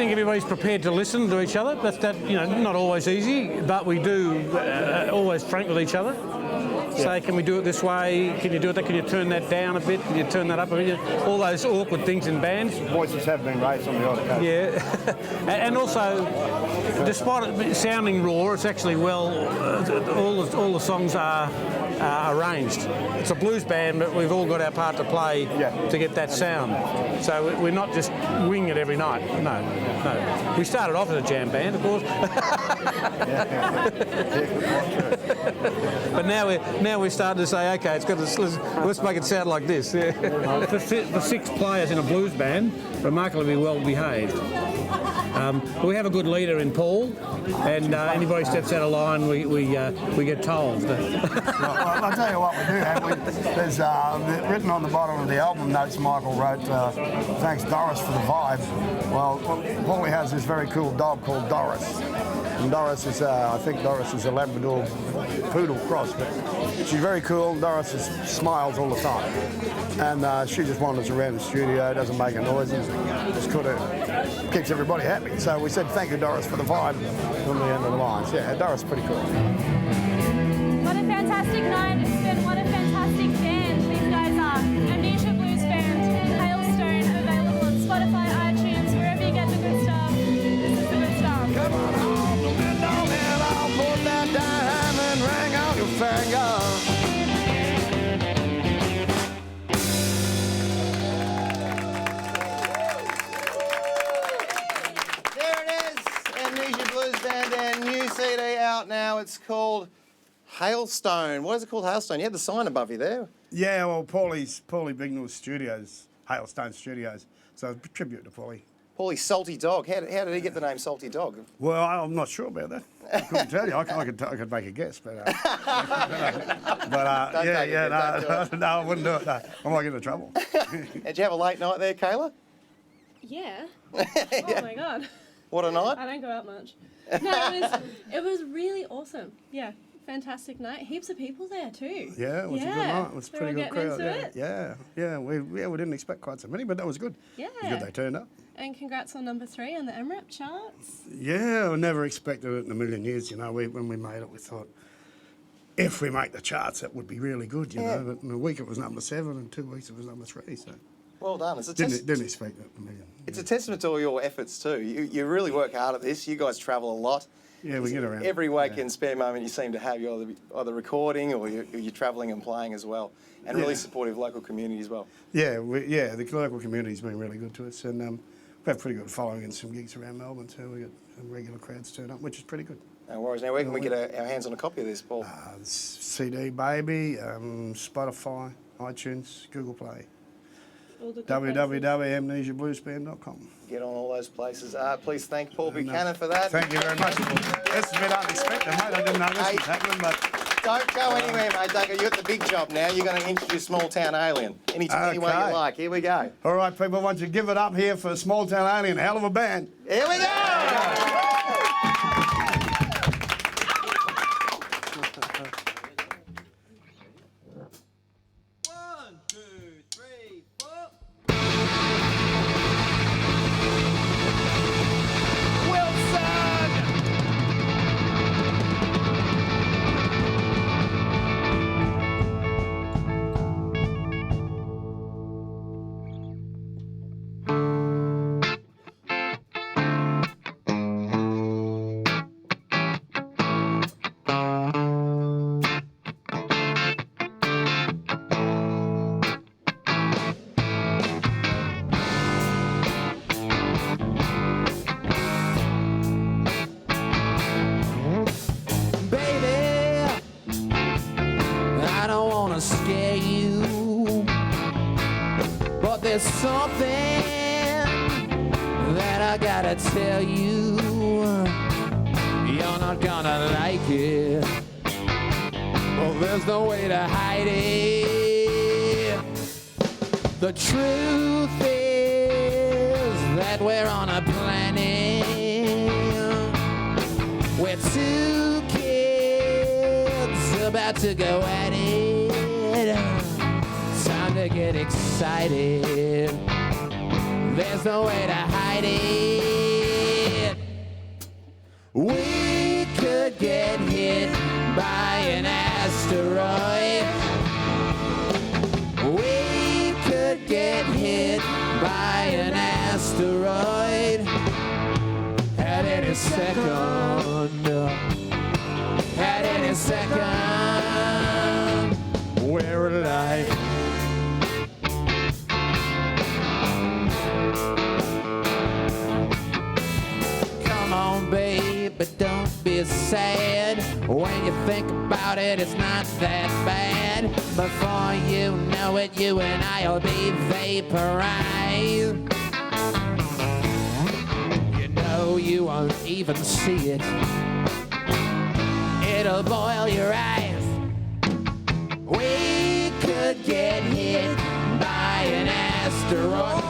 I: think everybody's prepared to listen to each other. That's not always easy, but we do always frank with each other. Say, can we do it this way? Can you do it that? Can you turn that down a bit? Can you turn that up a bit? All those awkward things in bands.
H: Voices have been raised on the odd occasion.
I: Yeah, and also, despite it sounding raw, it's actually all the songs are arranged. It's a blues band, but we've all got our part to play to get that sound. So we're not just winging it every night. No. We started off as a jam band, of course. But now we're starting to say, okay, let's make it sound like this. Yeah. The 6 players in a blues band, remarkably well behaved. We have a good leader in Paul, and anybody steps out of line, we get told.
H: Well, I'll tell you what we do have. There's written on the bottom of the album notes Michael wrote, thanks Doris for the vibe. Well, Paulie has this very cool dog called Doris. And Doris is, I think Doris is a Labrador poodle cross, but she's very cool. Doris smiles all the time. And she just wanders around the studio, doesn't make a noise, and just kind of keeps everybody happy. So we said, thank you, Doris, for the vibe on the end of the lines. Yeah, Doris is pretty cool.
G: What a fantastic night. It's been what a fantastic band. These guys are Amnesia Blues Band, Hailstone, available on Spotify, iTunes, wherever you get the good stuff. This is the good stuff.
A: Come on home, the window, and I'll put that diamond ring on your finger.
C: New CD out now. It's called Hailstone. What is it called, Hailstone? You had the sign above you there.
H: Yeah, well, Paulie Bignell's studios, Hailstone Studios. So a tribute to Paulie.
C: Paulie Salty Dog. How did he get the name Salty Dog?
H: Well, I'm not sure about that. I couldn't tell you. I could make a guess, but no, I wouldn't do it. No. I might get into trouble.
C: Did you have a late night there, Kayla?
J: Yeah. Oh my God.
C: What a night.
J: I don't go out much. No, it was really awesome. Yeah, fantastic night. Heaps of people there too.
H: Yeah, it was a good night. It was a pretty good crowd.
J: Yeah.
H: We didn't expect quite so many, but that was good.
J: Yeah.
H: It was good they turned up.
J: And congrats on number 3 on the MRAP charts.
H: Yeah, I never expected it in a million years. You know, when we made it, we thought if we make the charts, that would be really good. You know, but in a week it was number 7, and 2 weeks it was number 3. So.
C: Well done.
H: Didn't expect that a million.
C: It's a testament to all your efforts too. You really work hard at this. You guys travel a lot.
H: Yeah, we get around.
C: Every weekend spare moment you seem to have, you're either recording or you're travelling and playing as well. And really supportive local community as well.
H: Yeah, the local community's been really good to us. And we've had pretty good following in some gigs around Melbourne too. We got some regular crowds turn up, which is pretty good.
C: No worries. Now, where can we get our hands on a copy of this, Paul?
H: CD Baby, Spotify, iTunes, Google Play. www.amnesiabluesband.com.
C: Get on all those places. Please thank Paul Buchanan for that.
H: Thank you very much. That's a bit unexpected, mate. I didn't know this was happening, but...
C: Don't go anywhere, mate. Don't go. You're at the big job now. You're going to introduce Small Town Alien. Any way you like. Here we go.
H: All right, people, why don't you give it up here for Small Town Alien. Hell of a band.
C: Here we go.
E: Scare you, but there's something that I gotta tell you. You're not gonna like it, but there's no way to hide it. The truth is that we're on a planet where 2 kids about to go at it. Time to get excited. There's no way to hide it. We could get hit by an asteroid. We could get hit by an asteroid at any second. At any second. We're alive. Come on, babe, but don't be sad. When you think about it, it's not that bad. Before you know it, you and I'll be vaporized. You know you won't even see it. It'll boil your eyes. We could get hit by an asteroid.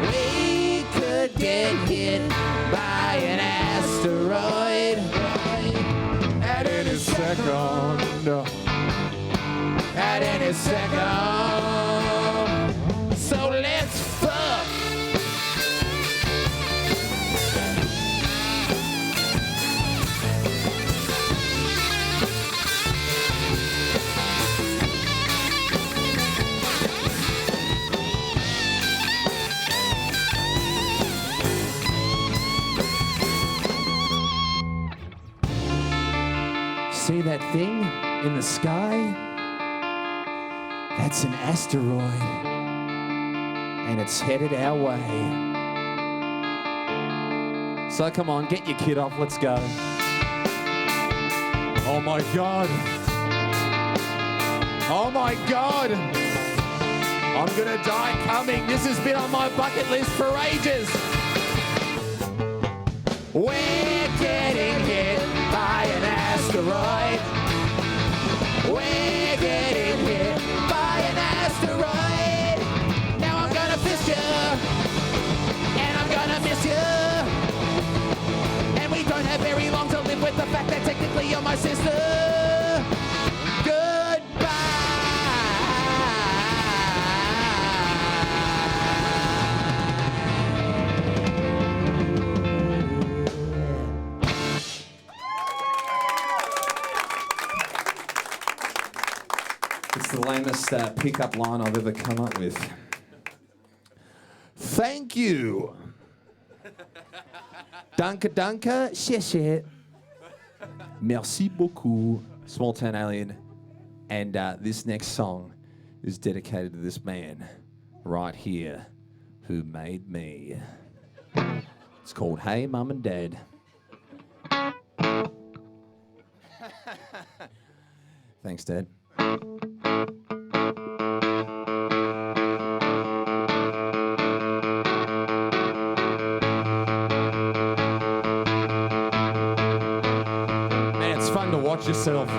E: We could get hit by an asteroid at any second. At any second. So let's fuck. See that thing in the sky? That's an asteroid. And it's headed our way. So come on, get your kid off, let's go. Oh my God. Oh my God. I'm gonna die coming. This has been on my bucket list for ages. We're getting hit by an asteroid. We're getting hit by an asteroid. Now I'm gonna fist you, and I'm gonna miss you. And we don't have very long to live with the fact that technically you're my sister. Goodbye.
B: It's the lamest pickup line I've ever come up with.
E: Thank you. Danke, danke, shit.
B: Merci beaucoup. Small Town Alien. And this next song is dedicated to this man right here who made me. It's called Hey Mum and Dad. Thanks, Dad. Man, it's fun to watch yourself.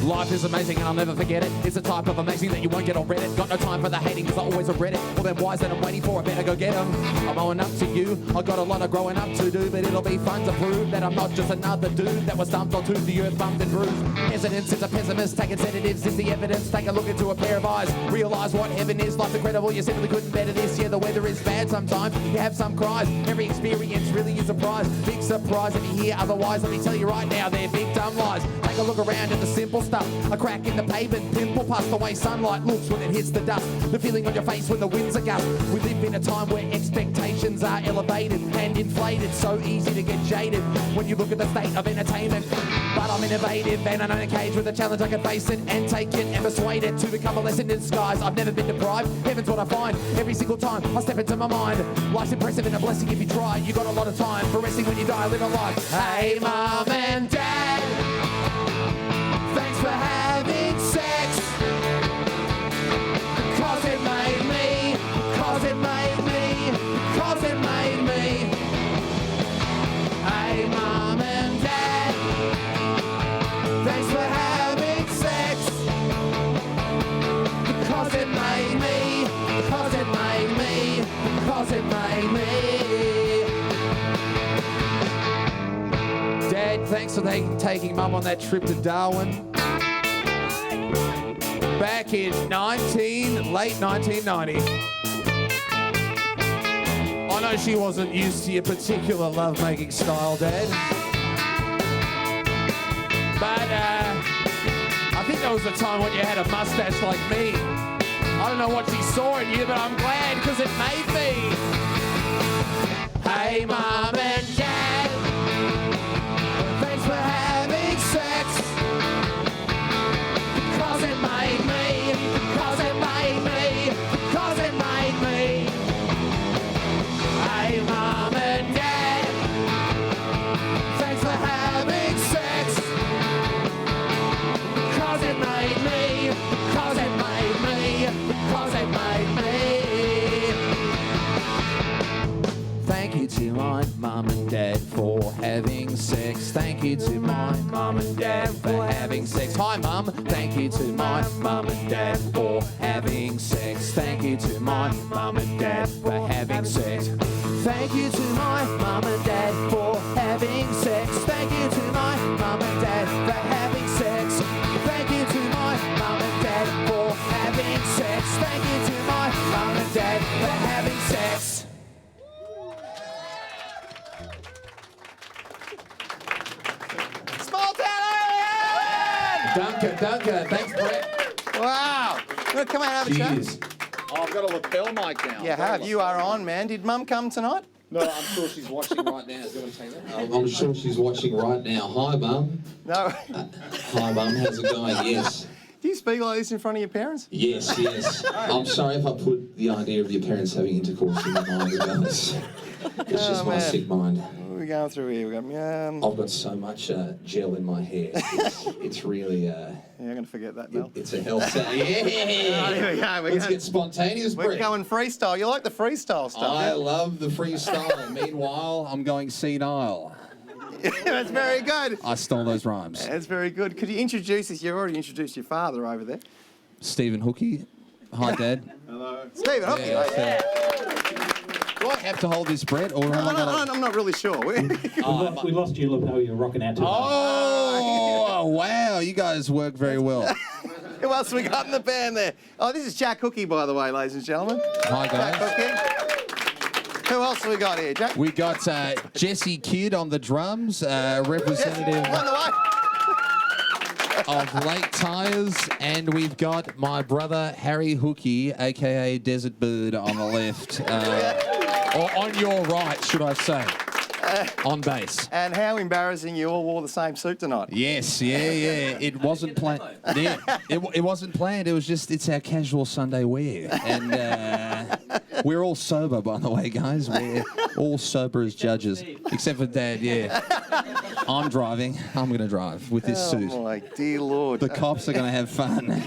E: Life is amazing and I'll never forget it. It's the type of amazing that you won't get on Reddit. Got no time for the hating because I always regret it. All them whys that I'm waiting for, I better go get them. I'm owing up to you. I got a lot of growing up to do, but it'll be fun to prove that I'm not just another dude that was dumped onto the earth, bumped and bruised. Hesitance is a pessimist, taking sedatives is the evidence. Take a look into a pair of eyes, realise what heaven is. Life's incredible, you simply couldn't better this. Yeah, the weather is bad sometimes, you have some cries. Every experience really is a prize. Big surprise if you hear otherwise. Let me tell you right now, they're big dumb lies. Take a look around at the simple stuff. A crack in the pavement, pimple past the way sunlight looks when it hits the dust. The feeling on your face when the winds are gust. We live in a time where expectations are elevated and inflated. So easy to get jaded when you look at the state of entertainment. But I'm innovative and I'm in a cage with a challenge I can face it and take it and persuade it to become a lesson in disguise. I've never been deprived. Heaven's what I find every single time I step into my mind. Life's impressive and a blessing if you try. You got a lot of time for resting when you die. Live a life. Hey, Mum and Dad. Thanks for having sex. Cause it made me. Cause it made me. Cause it made me. Hey, Mum and Dad. Thanks for having sex. Cause it made me. Cause it made me. Cause it made me.
B: taking Mum on that trip to Darwin back in late 1990. I know she wasn't used to your particular love-making style, Dad. But I think there was a time when you had a mustache like me. I don't know what she saw in you, but I'm glad because it made me. Hey, Mum and Dad, thanks for having sex. Cause it made me, cause it made me, cause it made me. Hey, Mum and Dad, thanks for having sex. Cause it made me, cause it made me, cause it made me. Thank you to my Mum and Dad for having sex. Thank you to my Mum and Dad for having sex. Hi, Mum. Thank you to my Mum and Dad for having sex. Thank you to my Mum and Dad for having sex. Thank you to my Mum and Dad for having sex. Thank you to my Mum and Dad for having sex. Thank you to my Mum and Dad for having sex. Thank you to my Mum and Dad for having sex.
C: Small Town Alien!
B: Duncan. Thanks, Brett.
C: Wow. You want to come out and have a chat?
B: Cheers.
K: Oh, I've got a lapel mic now.
C: Yeah, have. You are on, man. Did Mum come tonight?
K: No, I'm sure she's watching right now. Do you want to take that?
L: I'm sure she's watching right now. Hi, Mum.
C: No.
L: Hi, Mum. How's it going? Yes.
C: Do you speak like this in front of your parents?
L: Yes. I'm sorry if I put the idea of your parents having intercourse in your mind, guys. It's just my
C: man.
L: sick mind.
C: What are we going through here? We've got,
L: I've got so much gel in my hair. It's really...
C: yeah, I'm going to forget that, Mel.
L: It's a health... Yeah!
C: Oh, here we go.
L: Let's get spontaneous,
C: We're
L: Brett.
C: going freestyle. You like the freestyle stuff?
B: I
C: yeah?
B: love the freestyle. Meanwhile, I'm going senile.
C: That's very good.
B: I stole those rhymes.
C: That's very good. Could you introduce us? You already introduced your father over there.
B: Stephen Hookie. Hi, Dad.
C: Hello. Stephen, okay.
B: Yeah. Do I have to hold this, Brett, or am I gonna...
C: I'm not really sure.
M: We lost your lapel. You're rocking out to.
B: Oh, wow. You guys work very well.
C: Who else we got in the band there? Oh, this is Jack Hookie, by the way, ladies and gentlemen.
B: Hi, guys.
C: Jack Hookie. Who else have we got here, Jack?
B: We got Jesse Kidd on the drums, representative
C: On the way.
B: of Lake Tyres, and we've got my brother Harry Hookie, aka Desert Bird, on the left, or on your right, should I say, on bass.
C: And how embarrassing you all wore the same suit tonight.
B: Yes, yeah. It wasn't planned. Yeah, it wasn't planned. It was just, it's our casual Sunday wear, and we're all sober, by the way, guys. We're all sober as judges, except for Dad. Yeah, I'm driving. I'm going to drive with this suit.
C: Oh my dear Lord.
B: The cops are going to have fun.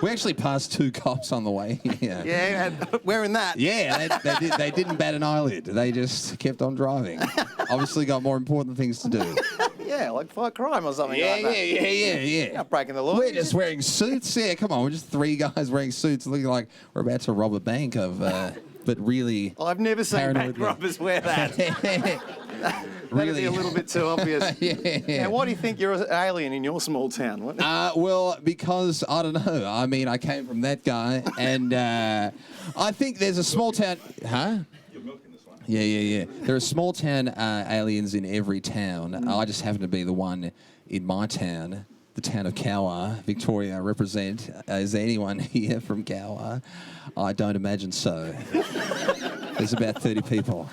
B: We actually passed 2 cops on the way here.
C: Yeah, and wearing that.
B: Yeah, they didn't bat an eyelid. They just kept on driving. Obviously got more important things to do.
C: Yeah, like fight crime or something like that.
B: Yeah.
C: You're not breaking the law.
B: We're just wearing suits. Yeah, come on. We're just 3 guys wearing suits looking like we're about to rob a bank of, but really...
C: I've never seen bank
B: paranoidly.
C: robbers wear that. That'd
B: Really?
C: be a little bit too obvious.
B: Yeah.
C: Now, why do you think you're an alien in your small town? What?
B: Well, because, I don't know. I mean, I came from that guy, and I think there's a small town... Huh? Yeah. There are small town aliens in every town. I just happen to be the one in my town, the town of Cowar, Victoria. I represent. Is there anyone here from Cowar? I don't imagine so. There's about 30 people,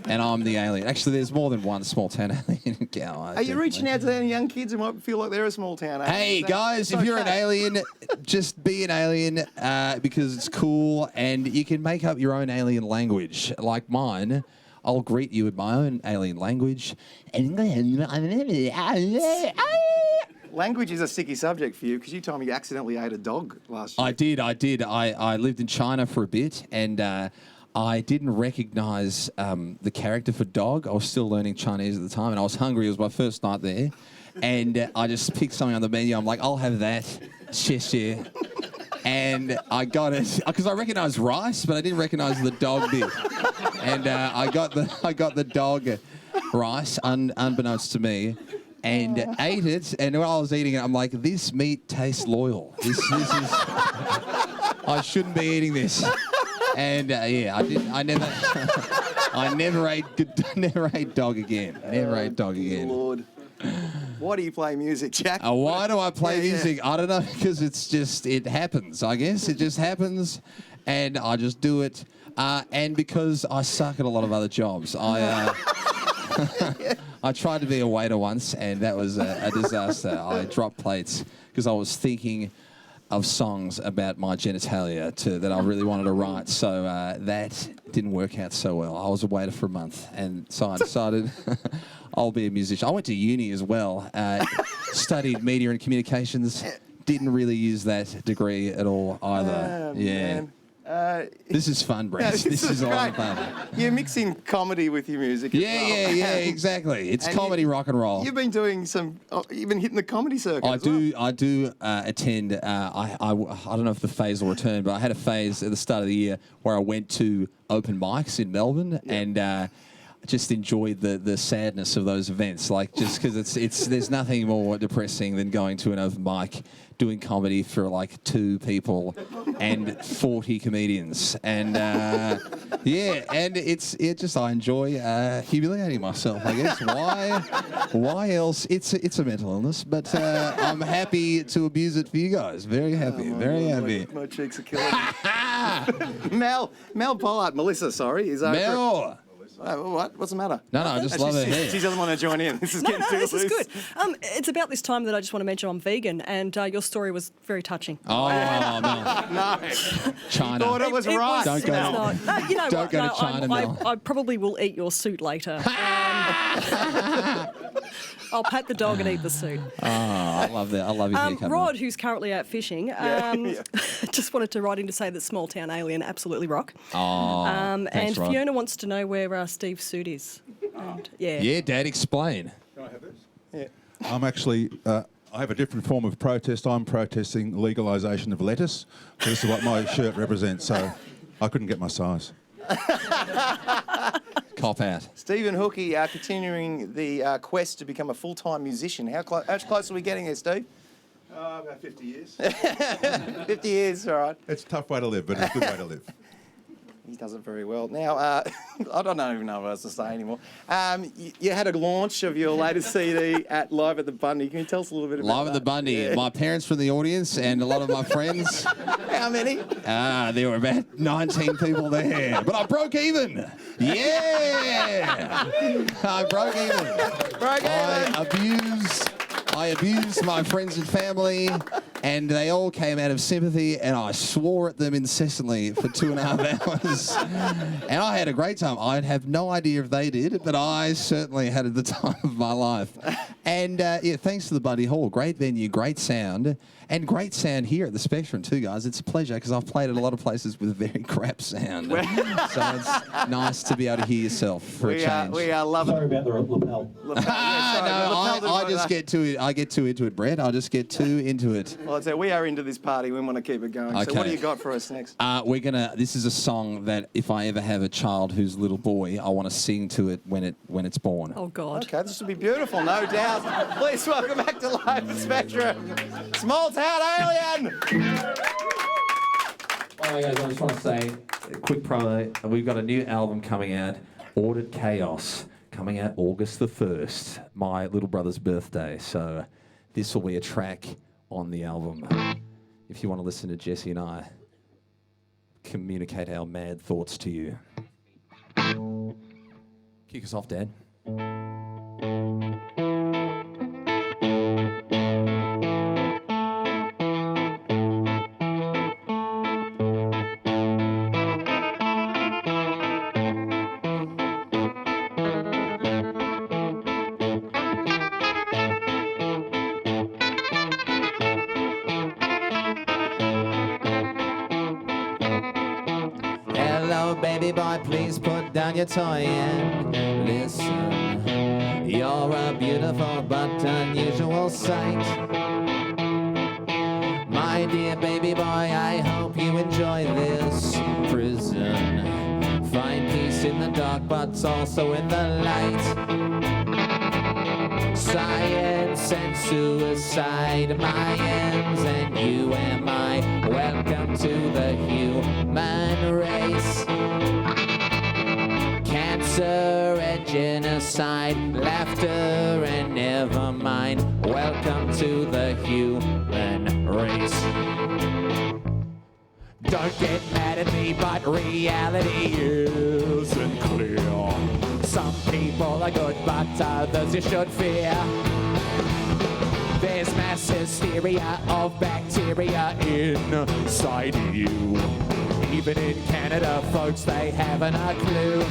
B: and I'm the alien. Actually, there's more than one small town alien in Cowar.
C: Are you reaching out to any young kids who might feel like they're a small town alien?
B: Hey guys, if you're an alien, just be an alien because it's cool, and you can make up your own alien language like mine. I'll greet you in my own alien language.
C: Language is a sticky subject for you because you told me you accidentally ate a dog last year.
B: I did. I lived in China for a bit, and I didn't recognize the character for dog. I was still learning Chinese at the time, and I was hungry. It was my first night there. And I just picked something on the menu. I'm like, I'll have that. Xie. And I got it because I recognized rice, but I didn't recognize the dog bit. And I got the dog rice, unbeknownst to me. and ate it. And while I was eating it, I'm like, this meat tastes loyal. This is. I shouldn't be eating this. And yeah, I never ate dog again. Never ate dog again.
C: Lord. Why do you play music, Jack?
B: Why do I play music? I don't know, because it happens, I guess. It just happens, and I just do it. And because I suck at a lot of other jobs. I tried to be a waiter once, and that was a disaster. I dropped plates because I was thinking of songs about my genitalia that I really wanted to write. So that didn't work out so well. I was a waiter for a month, and so I decided I'll be a musician. I went to uni as well, studied media and communications. Didn't really use that degree at all either.
C: Man.
B: This is fun, Brett. This is a lot of fun.
C: You're mixing comedy with your music.
B: Yeah, exactly. It's comedy rock and roll.
C: You've been doing you've been hitting the comedy circuit.
B: I do attend. I don't know if the phase will return, but I had a phase at the start of the year where I went to open mics in Melbourne and. Just enjoyed the sadness of those events, like just because there's nothing more depressing than going to an open mic, doing comedy for like 2 people and 40 comedians, and and I enjoy humiliating myself. I guess why else? It's a mental illness, but I'm happy to abuse it for you guys. Very happy, happy.
C: My cheeks are killing me. Mel Pollard, Melissa, sorry, is over.
B: Mel.
C: What? What's the matter?
B: No, I just love her hair.
C: She doesn't want to join in. This is getting too
D: this
C: loose.
D: is good. It's about this time that I just want to mention I'm vegan, and your story was very touching.
B: Oh, no. China.
C: Thought it was right.
B: Don't go.
D: You know
B: Don't
D: what?
B: go to China, Mel.
D: I probably will eat your suit later. I'll pat the dog and eat the suit.
B: Oh, I love that. I love your haircut.
D: Rod, who's currently out fishing, just wanted to write in to say that Small Town Alien absolutely rock.
B: Oh, thanks,
D: and
B: Rod.
D: Fiona wants to know where Steve's suit is. And,
B: Yeah, Dad, explain.
N: Can I have this? Yeah. I'm actually, I have a different form of protest. I'm protesting legalisation of lettuce. So this is what my shirt represents. So I couldn't get my size.
B: Cop out.
C: Stephen Hookie continuing the quest to become a full-time musician. How close are we getting there, Steve?
N: About 50 years.
C: 50 years, all right.
N: It's a tough way to live, but it's a good way to live.
C: He does it very well. Now, I don't even know what else to say anymore. You had a launch of your latest CD at Live at the Bundy. Can you tell us a little bit about
B: Live at the Bundy.
C: Yeah.
B: My parents were in the audience and a lot of my friends.
C: How many?
B: There were about 19 people there. But I broke even. Yeah! I broke even. I abused my friends and family, and they all came out of sympathy, and I swore at them incessantly for 2.5 hours. And I had a great time. I have no idea if they did, but I certainly had the time of my life. And thanks to the Bundy Hall. Great venue, great sound, and great sound here at the Spectrum too, guys. It's a pleasure because I've played at a lot of places with very crap sound. So it's nice to be able to hear yourself for a change.
C: We are loving
M: Sorry about the lapel.
B: I get too into it, Brett. I just get too into it.
C: Well, I'd say we are into this party. We want to keep it going.
B: Okay.
C: So what do you got for us next?
B: This is a song that if I ever have a child who's a little boy, I want to sing to it when it's born.
D: Oh, God.
C: Okay, this will be beautiful, no doubt. Please welcome back to Live at Spectrum, Small Town Alien.
B: Well, guys, I just want to say a quick promo. We've got a new album coming out, Ordered Chaos, coming out August the 1st, my little brother's birthday. So this will be a track on the album. If you want to listen to Jesse and I communicate our mad thoughts to you. Kick us off, Dad. Baby boy, please put down your toy and listen. You're a beautiful but unusual sight. My dear baby boy, I hope you enjoy this prison. Find peace in the dark but also in the light. Science and suicide, Mayans and you and I. Welcome to the human race. Cancer and genocide, laughter and never mind. Welcome to the human race. Don't get mad at me, but reality isn't clear. Some people are good, but others you should fear. There's mass hysteria of bacteria inside you. Even in Canada, folks, they haven't a clue.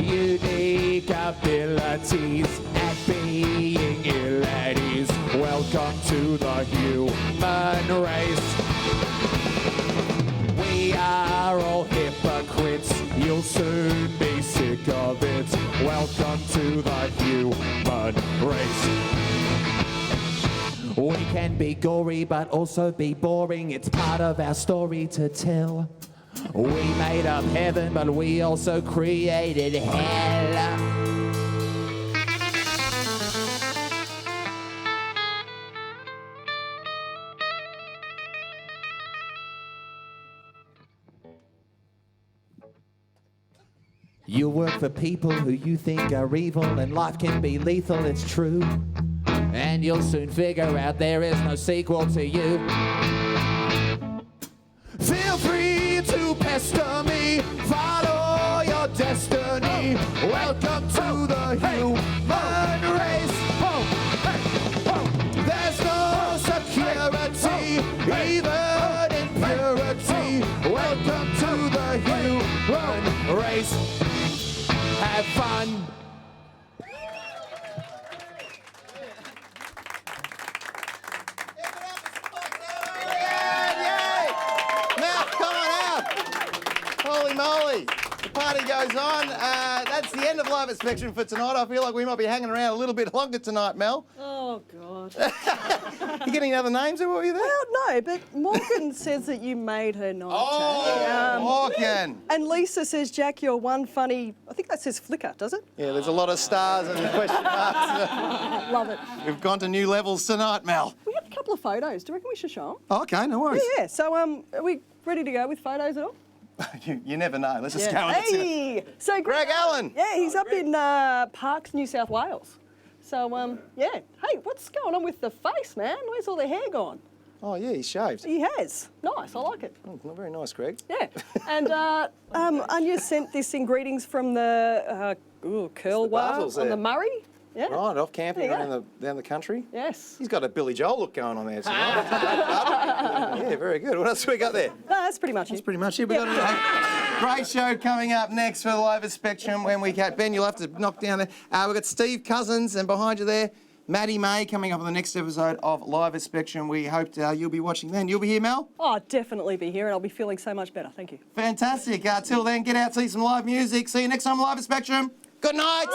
B: Unique abilities at being ill at ease. Welcome to the human race. We are all hypocrites. You'll soon be sick of it. Welcome to the human race. We can be gory but also be boring. It's part of our story to tell. We made up heaven but we also created hell. You work for people who you think are evil, and life can be lethal, it's true. And you'll soon figure out there is no sequel to you. Feel free to pester me, follow your destiny. Welcome to the human race. There's no security, even in purity. Welcome to the human race. Have fun.
C: Now, come on out. Holy moly. The party goes on. That's the end of Live at Spectrum for tonight. I feel like we might be hanging around a little bit longer tonight, Mel.
D: Oh, God.
C: You getting other names or what were you there?
D: Well, no, but Morgan says that you made her night.
C: Oh, Morgan.
D: And Lisa says, Jack, you're one funny... I think that says flicker, does it?
C: Yeah, there's a lot of stars and question marks.
D: Love it.
C: We've gone to new levels tonight, Mel.
D: We had a couple of photos. Do you reckon we should show them?
C: Oh, okay, no worries.
D: Yeah. So, are we ready to go with photos at all?
C: You never know. Let's just go.
D: Hey! So
C: Greg Allen.
D: Yeah, he's up in Parkes, New South Wales. So, yeah. Hey, what's going on with the face, man? Where's all the hair gone?
C: Oh, yeah, he's shaved.
D: He has. Nice, I like it.
C: Oh, very nice, Greg.
D: Yeah. And Anya sent this in greetings from the Curlwa
C: Basils
D: on
C: there.
D: the Murray. Yeah.
C: Right, off camping
D: There you
C: around down the country.
D: Yes.
C: He's got a Billy Joel look going on there tonight. Yeah, very good. What else have we got there?
D: No, that's pretty much it.
C: That's pretty much it. We've got a great show coming up next for Live at Spectrum when we get... Ben, you'll have to knock down there. We've got Steve Cousins, and behind you there, Maddie May, coming up on the next episode of Live at Spectrum. We hope you'll be watching then. You'll be here, Mel?
D: Oh, I'll definitely be here, and I'll be feeling so much better. Thank you.
C: Fantastic. Till then, get out, see some live music. See you next time, Live at Spectrum. Good night.